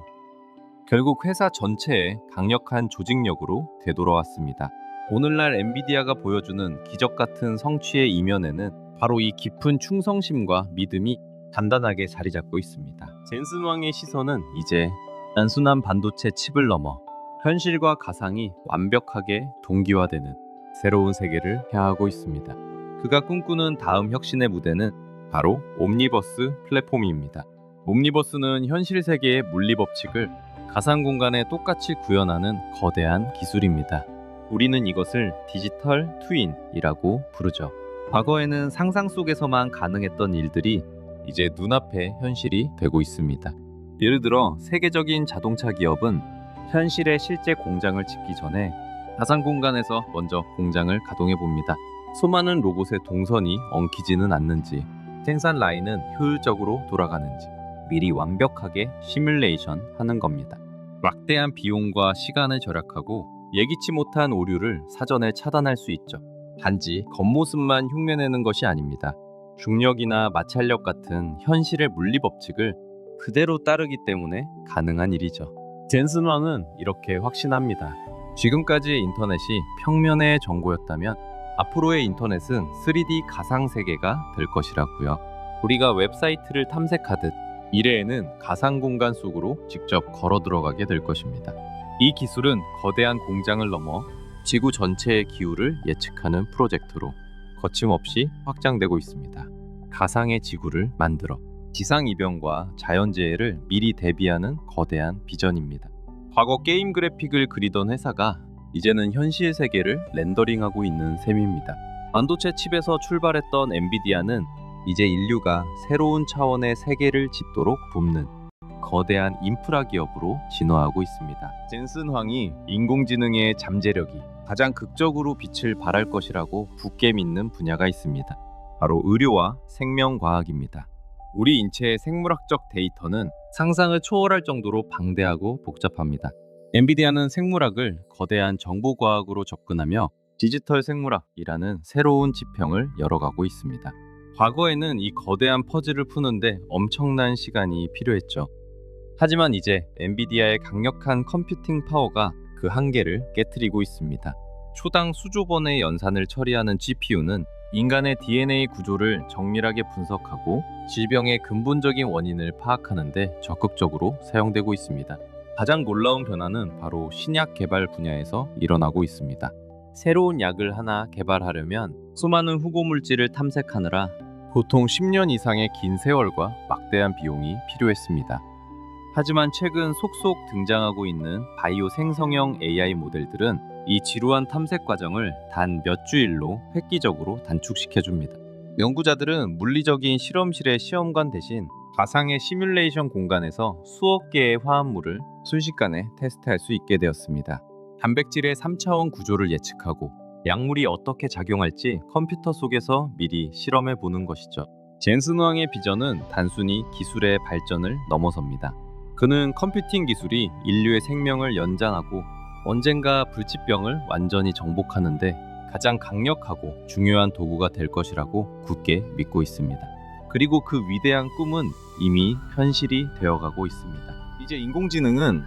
결국 회사 전체의 강력한 조직력으로 되돌아왔습니다. 오늘날 엔비디아가 보여주는 기적 같은 성취의 이면에는 바로 이 깊은 충성심과 믿음이 단단하게 자리 잡고 있습니다. 젠슨 왕의 시선은 이제 단순한 반도체 칩을 넘어 현실과 가상이 완벽하게 동기화되는 새로운 세계를 향하고 있습니다. 그가 꿈꾸는 다음 혁신의 무대는 바로 옴니버스 플랫폼입니다. 옴니버스는 현실 세계의 물리 법칙을 가상 공간에 똑같이 구현하는 거대한 기술입니다. 우리는 이것을 디지털 트윈이라고 부르죠. 과거에는 상상 속에서만 가능했던 일들이 이제 눈앞에 현실이 되고 있습니다. 예를 들어 세계적인 자동차 기업은 현실의 실제 공장을 짓기 전에 가상 공간에서 먼저 공장을 가동해 봅니다. 수많은 로봇의 동선이 엉키지는 않는지, 생산 라인은 효율적으로 돌아가는지 미리 완벽하게 시뮬레이션 하는 겁니다. 막대한 비용과 시간을 절약하고 예기치 못한 오류를 사전에 차단할 수 있죠. 단지 겉모습만 흉내내는 것이 아닙니다. 중력이나 마찰력 같은 현실의 물리 법칙을 그대로 따르기 때문에 가능한 일이죠. 젠슨 왕은 이렇게 확신합니다. 지금까지의 인터넷이 평면의 정보였다면 앞으로의 인터넷은 3D 가상 세계가 될 것이라고요. 우리가 웹사이트를 탐색하듯 미래에는 가상 공간 속으로 직접 걸어 들어가게 될 것입니다. 이 기술은 거대한 공장을 넘어 지구 전체의 기후를 예측하는 프로젝트로 거침없이 확장되고 있습니다. 가상의 지구를 만들어 기상이변과 자연재해를 미리 대비하는 거대한 비전입니다. 과거 게임 그래픽을 그리던 회사가 이제는 현실 세계를 렌더링하고 있는 셈입니다. 반도체 칩에서 출발했던 엔비디아는 이제 인류가 새로운 차원의 세계를 짓도록 돕는 거대한 인프라 기업으로 진화하고 있습니다. 젠슨 황이 인공지능의 잠재력이 가장 극적으로 빛을 발할 것이라고 굳게 믿는 분야가 있습니다. 바로 의료와 생명과학입니다. 우리 인체의 생물학적 데이터는 상상을 초월할 정도로 방대하고 복잡합니다. 엔비디아는 생물학을 거대한 정보과학으로 접근하며 디지털 생물학이라는 새로운 지평을 열어가고 있습니다. 과거에는 이 거대한 퍼즐을 푸는데 엄청난 시간이 필요했죠. 하지만 이제 엔비디아의 강력한 컴퓨팅 파워가 그 한계를 깨트리고 있습니다. 초당 수조 번의 연산을 처리하는 GPU는 인간의 DNA 구조를 정밀하게 분석하고 질병의 근본적인 원인을 파악하는 데 적극적으로 사용되고 있습니다. 가장 놀라운 변화는 바로 신약 개발 분야에서 일어나고 있습니다. 새로운 약을 하나 개발하려면 수많은 후보 물질을 탐색하느라 보통 10년 이상의 긴 세월과 막대한 비용이 필요했습니다. 하지만 최근 속속 등장하고 있는 바이오 생성형 AI 모델들은 이 지루한 탐색 과정을 단 몇 주일로 획기적으로 단축시켜줍니다. 연구자들은 물리적인 실험실의 시험관 대신 가상의 시뮬레이션 공간에서 수억 개의 화합물을 순식간에 테스트할 수 있게 되었습니다. 단백질의 3차원 구조를 예측하고 약물이 어떻게 작용할지 컴퓨터 속에서 미리 실험해 보는 것이죠. 젠슨 황의 비전은 단순히 기술의 발전을 넘어섭니다. 그는 컴퓨팅 기술이 인류의 생명을 연장하고 언젠가 불치병을 완전히 정복하는데 가장 강력하고 중요한 도구가 될 것이라고 굳게 믿고 있습니다. 그리고 그 위대한 꿈은 이미 현실이 되어가고 있습니다. 이제 인공지능은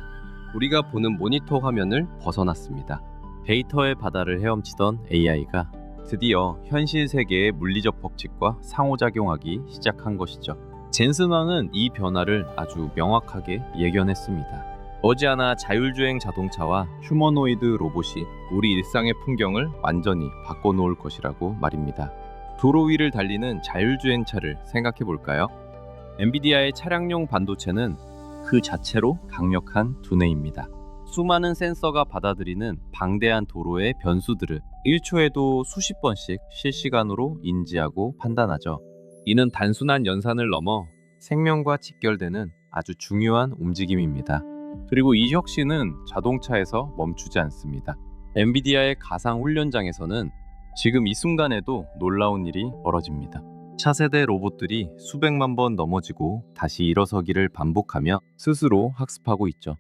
우리가 보는 모니터 화면을 벗어났습니다. 데이터의 바다를 헤엄치던 AI가 드디어 현실 세계의 물리적 법칙과 상호작용하기 시작한 것이죠. 젠슨 황은 이 변화를 아주 명확하게 예견했습니다. 머지않아 자율주행 자동차와 휴머노이드 로봇이 우리 일상의 풍경을 완전히 바꿔놓을 것이라고 말입니다. 도로 위를 달리는 자율주행차를 생각해 볼까요? 엔비디아의 차량용 반도체는 그 자체로 강력한 두뇌입니다. 수많은 센서가 받아들이는 방대한 도로의 변수들을 1초에도 수십 번씩 실시간으로 인지하고 판단하죠. 이는 단순한 연산을 넘어 생명과 직결되는 아주 중요한 움직임입니다. 그리고 이 혁신은 자동차에서 멈추지 않습니다. 엔비디아의 가상 훈련장에서는 지금 이 순간에도 놀라운 일이 벌어집니다. 차세대 로봇들이 수백만 번 넘어지고 다시 일어서기를 반복하며 스스로 학습하고 있죠.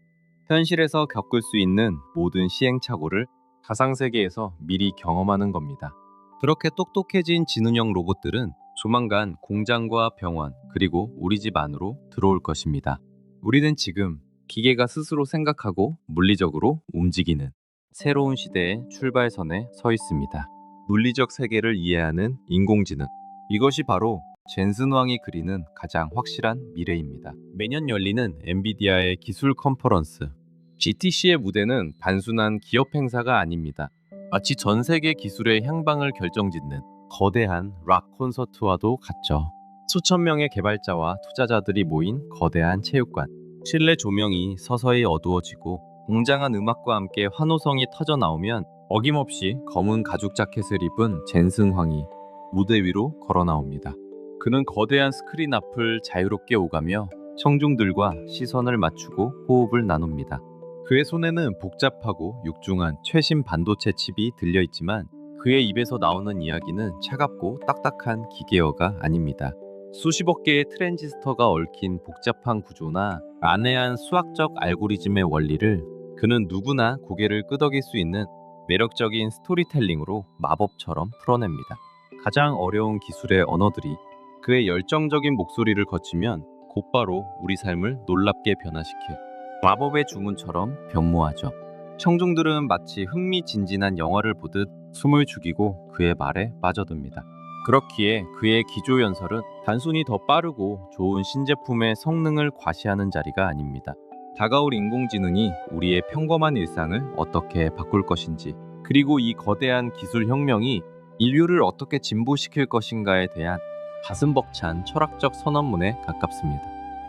현실에서 겪을 수 있는 모든 시행착오를 가상세계에서 미리 경험하는 겁니다. 그렇게 똑똑해진 지능형 로봇들은 조만간 공장과 병원 그리고 우리 집 안으로 들어올 것입니다. 우리는 지금 기계가 스스로 생각하고 물리적으로 움직이는 새로운 시대의 출발선에 서 있습니다. 물리적 세계를 이해하는 인공지능. 이것이 바로 젠슨 황이 그리는 가장 확실한 미래입니다. 매년 열리는 엔비디아의 기술 컨퍼런스 GTC의 무대는 단순한 기업 행사가 아닙니다. 마치 전 세계 기술의 향방을 결정짓는 거대한 락 콘서트와도 같죠. 수천 명의 개발자와 투자자들이 모인 거대한 체육관. 실내 조명이 서서히 어두워지고 웅장한 음악과 함께 환호성이 터져 나오면 어김없이 검은 가죽 자켓을 입은 젠슨 황이 무대 위로 걸어 나옵니다. 그는 거대한 스크린 앞을 자유롭게 오가며 청중들과 시선을 맞추고 호흡을 나눕니다. 그의 손에는 복잡하고 육중한 최신 반도체 칩이 들려있지만 그의 입에서 나오는 이야기는 차갑고 딱딱한 기계어가 아닙니다. 수십억 개의 트랜지스터가 얽힌 복잡한 구조나 난해한 수학적 알고리즘의 원리를 그는 누구나 고개를 끄덕일 수 있는 매력적인 스토리텔링으로 마법처럼 풀어냅니다. 가장 어려운 기술의 언어들이 그의 열정적인 목소리를 거치면 곧바로 우리 삶을 놀랍게 변화시킬 마법의 주문처럼 변모하죠. 청중들은 마치 흥미진진한 영화를 보듯 숨을 죽이고 그의 말에 빠져듭니다. 그렇기에 그의 기조연설은 단순히 더 빠르고 좋은 신제품의 성능을 과시하는 자리가 아닙니다. 다가올 인공지능이 우리의 평범한 일상을 어떻게 바꿀 것인지, 그리고 이 거대한 기술 혁명이 인류를 어떻게 진보시킬 것인가에 대한 가슴 벅찬 철학적 선언문에 가깝습니다.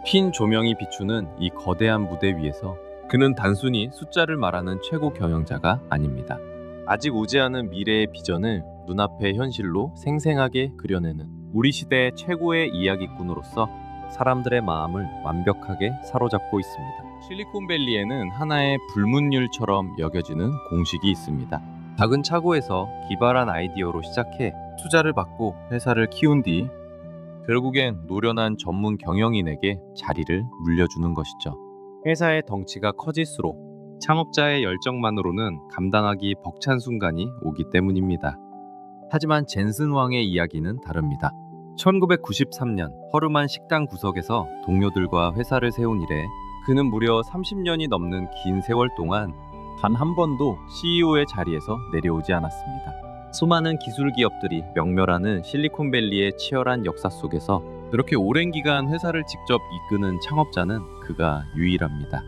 흰 조명이 비추는 이 거대한 무대 위에서 그는 단순히 숫자를 말하는 최고 경영자가 아닙니다. 아직 오지 않은 미래의 비전을 눈앞의 현실로 생생하게 그려내는 우리 시대 최고의 이야기꾼으로서 사람들의 마음을 완벽하게 사로잡고 있습니다. 실리콘밸리에는 하나의 불문율처럼 여겨지는 공식이 있습니다. 작은 차고에서 기발한 아이디어로 시작해 투자를 받고 회사를 키운 뒤 결국엔 노련한 전문 경영인에게 자리를 물려주는 것이죠. 회사의 덩치가 커질수록 창업자의 열정만으로는 감당하기 벅찬 순간이 오기 때문입니다. 하지만 젠슨 왕의 이야기는 다릅니다. 1993년 허름한 식당 구석에서 동료들과 회사를 세운 이래 그는 무려 30년이 넘는 긴 세월 동안 단 한 번도 CEO의 자리에서 내려오지 않았습니다. 수많은 기술 기업들이 명멸하는 실리콘밸리의 치열한 역사 속에서 그렇게 오랜 기간 회사를 직접 이끄는 창업자는 그가 유일합니다.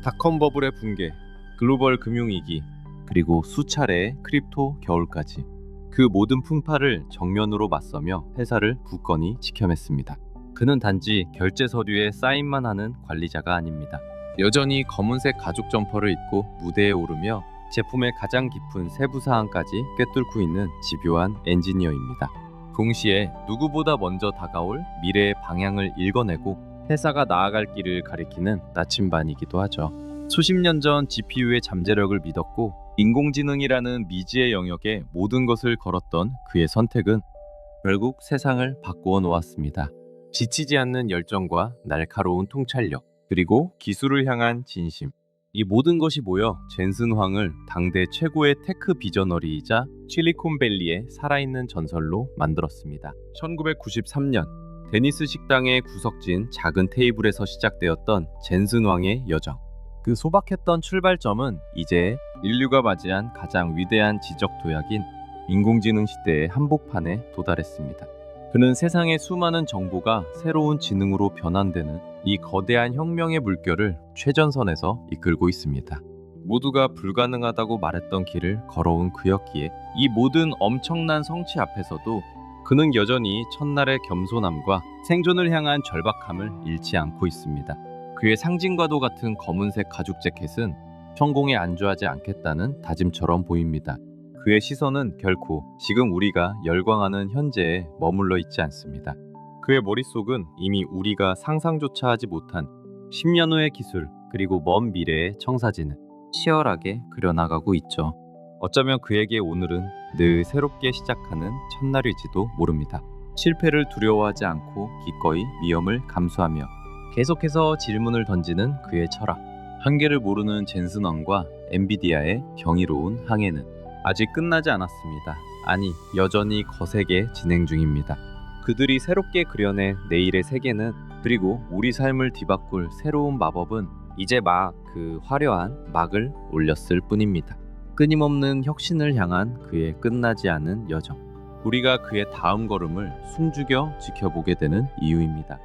닷컴 버블의 붕괴, 글로벌 금융위기, 그리고 수차례의 크립토 겨울까지 그 모든 풍파를 정면으로 맞서며 회사를 굳건히 지켜냈습니다. 그는 단지 결제 서류에 사인만 하는 관리자가 아닙니다. 여전히 검은색 가죽 점퍼를 입고 무대에 오르며 제품의 가장 깊은 세부 사항까지 꿰뚫고 있는 집요한 엔지니어입니다. 동시에 누구보다 먼저 다가올 미래의 방향을 읽어내고 회사가 나아갈 길을 가리키는 나침반이기도 하죠. 수십 년 전 GPU의 잠재력을 믿었고 인공지능이라는 미지의 영역에 모든 것을 걸었던 그의 선택은 결국 세상을 바꾸어 놓았습니다. 지치지 않는 열정과 날카로운 통찰력, 그리고 기술을 향한 진심. 이 모든 것이 모여 젠슨 황을 당대 최고의 테크 비저너리이자 실리콘밸리의 살아있는 전설로 만들었습니다. 1993년 데니스 식당의 구석진 작은 테이블에서 시작되었던 젠슨 왕의 여정. 그 소박했던 출발점은 이제 인류가 맞이한 가장 위대한 지적 도약인 인공지능 시대의 한복판에 도달했습니다. 그는 세상의 수많은 정보가 새로운 지능으로 변환되는 이 거대한 혁명의 물결을 최전선에서 이끌고 있습니다. 모두가 불가능하다고 말했던 길을 걸어온 그였기에 이 모든 엄청난 성취 앞에서도 그는 여전히 첫날의 겸손함과 생존을 향한 절박함을 잃지 않고 있습니다. 그의 상징과도 같은 검은색 가죽 재킷은 성공에 안주하지 않겠다는 다짐처럼 보입니다. 그의 시선은 결코 지금 우리가 열광하는 현재에 머물러 있지 않습니다. 그의 머릿속은 이미 우리가 상상조차 하지 못한 10년 후의 기술 그리고 먼 미래의 청사진을 치열하게 그려나가고 있죠. 어쩌면 그에게 오늘은 늘 새롭게 시작하는 첫날일지도 모릅니다. 실패를 두려워하지 않고 기꺼이 위험을 감수하며 계속해서 질문을 던지는 그의 철학. 한계를 모르는 젠슨 왕과 엔비디아의 경이로운 항해는 아직 끝나지 않았습니다. 아니, 여전히 거세게 진행 중입니다. 그들이 새롭게 그려낸 내일의 세계는, 그리고 우리 삶을 뒤바꿀 새로운 마법은 이제 막 그 화려한 막을 올렸을 뿐입니다. 끊임없는 혁신을 향한 그의 끝나지 않은 여정. 우리가 그의 다음 걸음을 숨죽여 지켜보게 되는 이유입니다.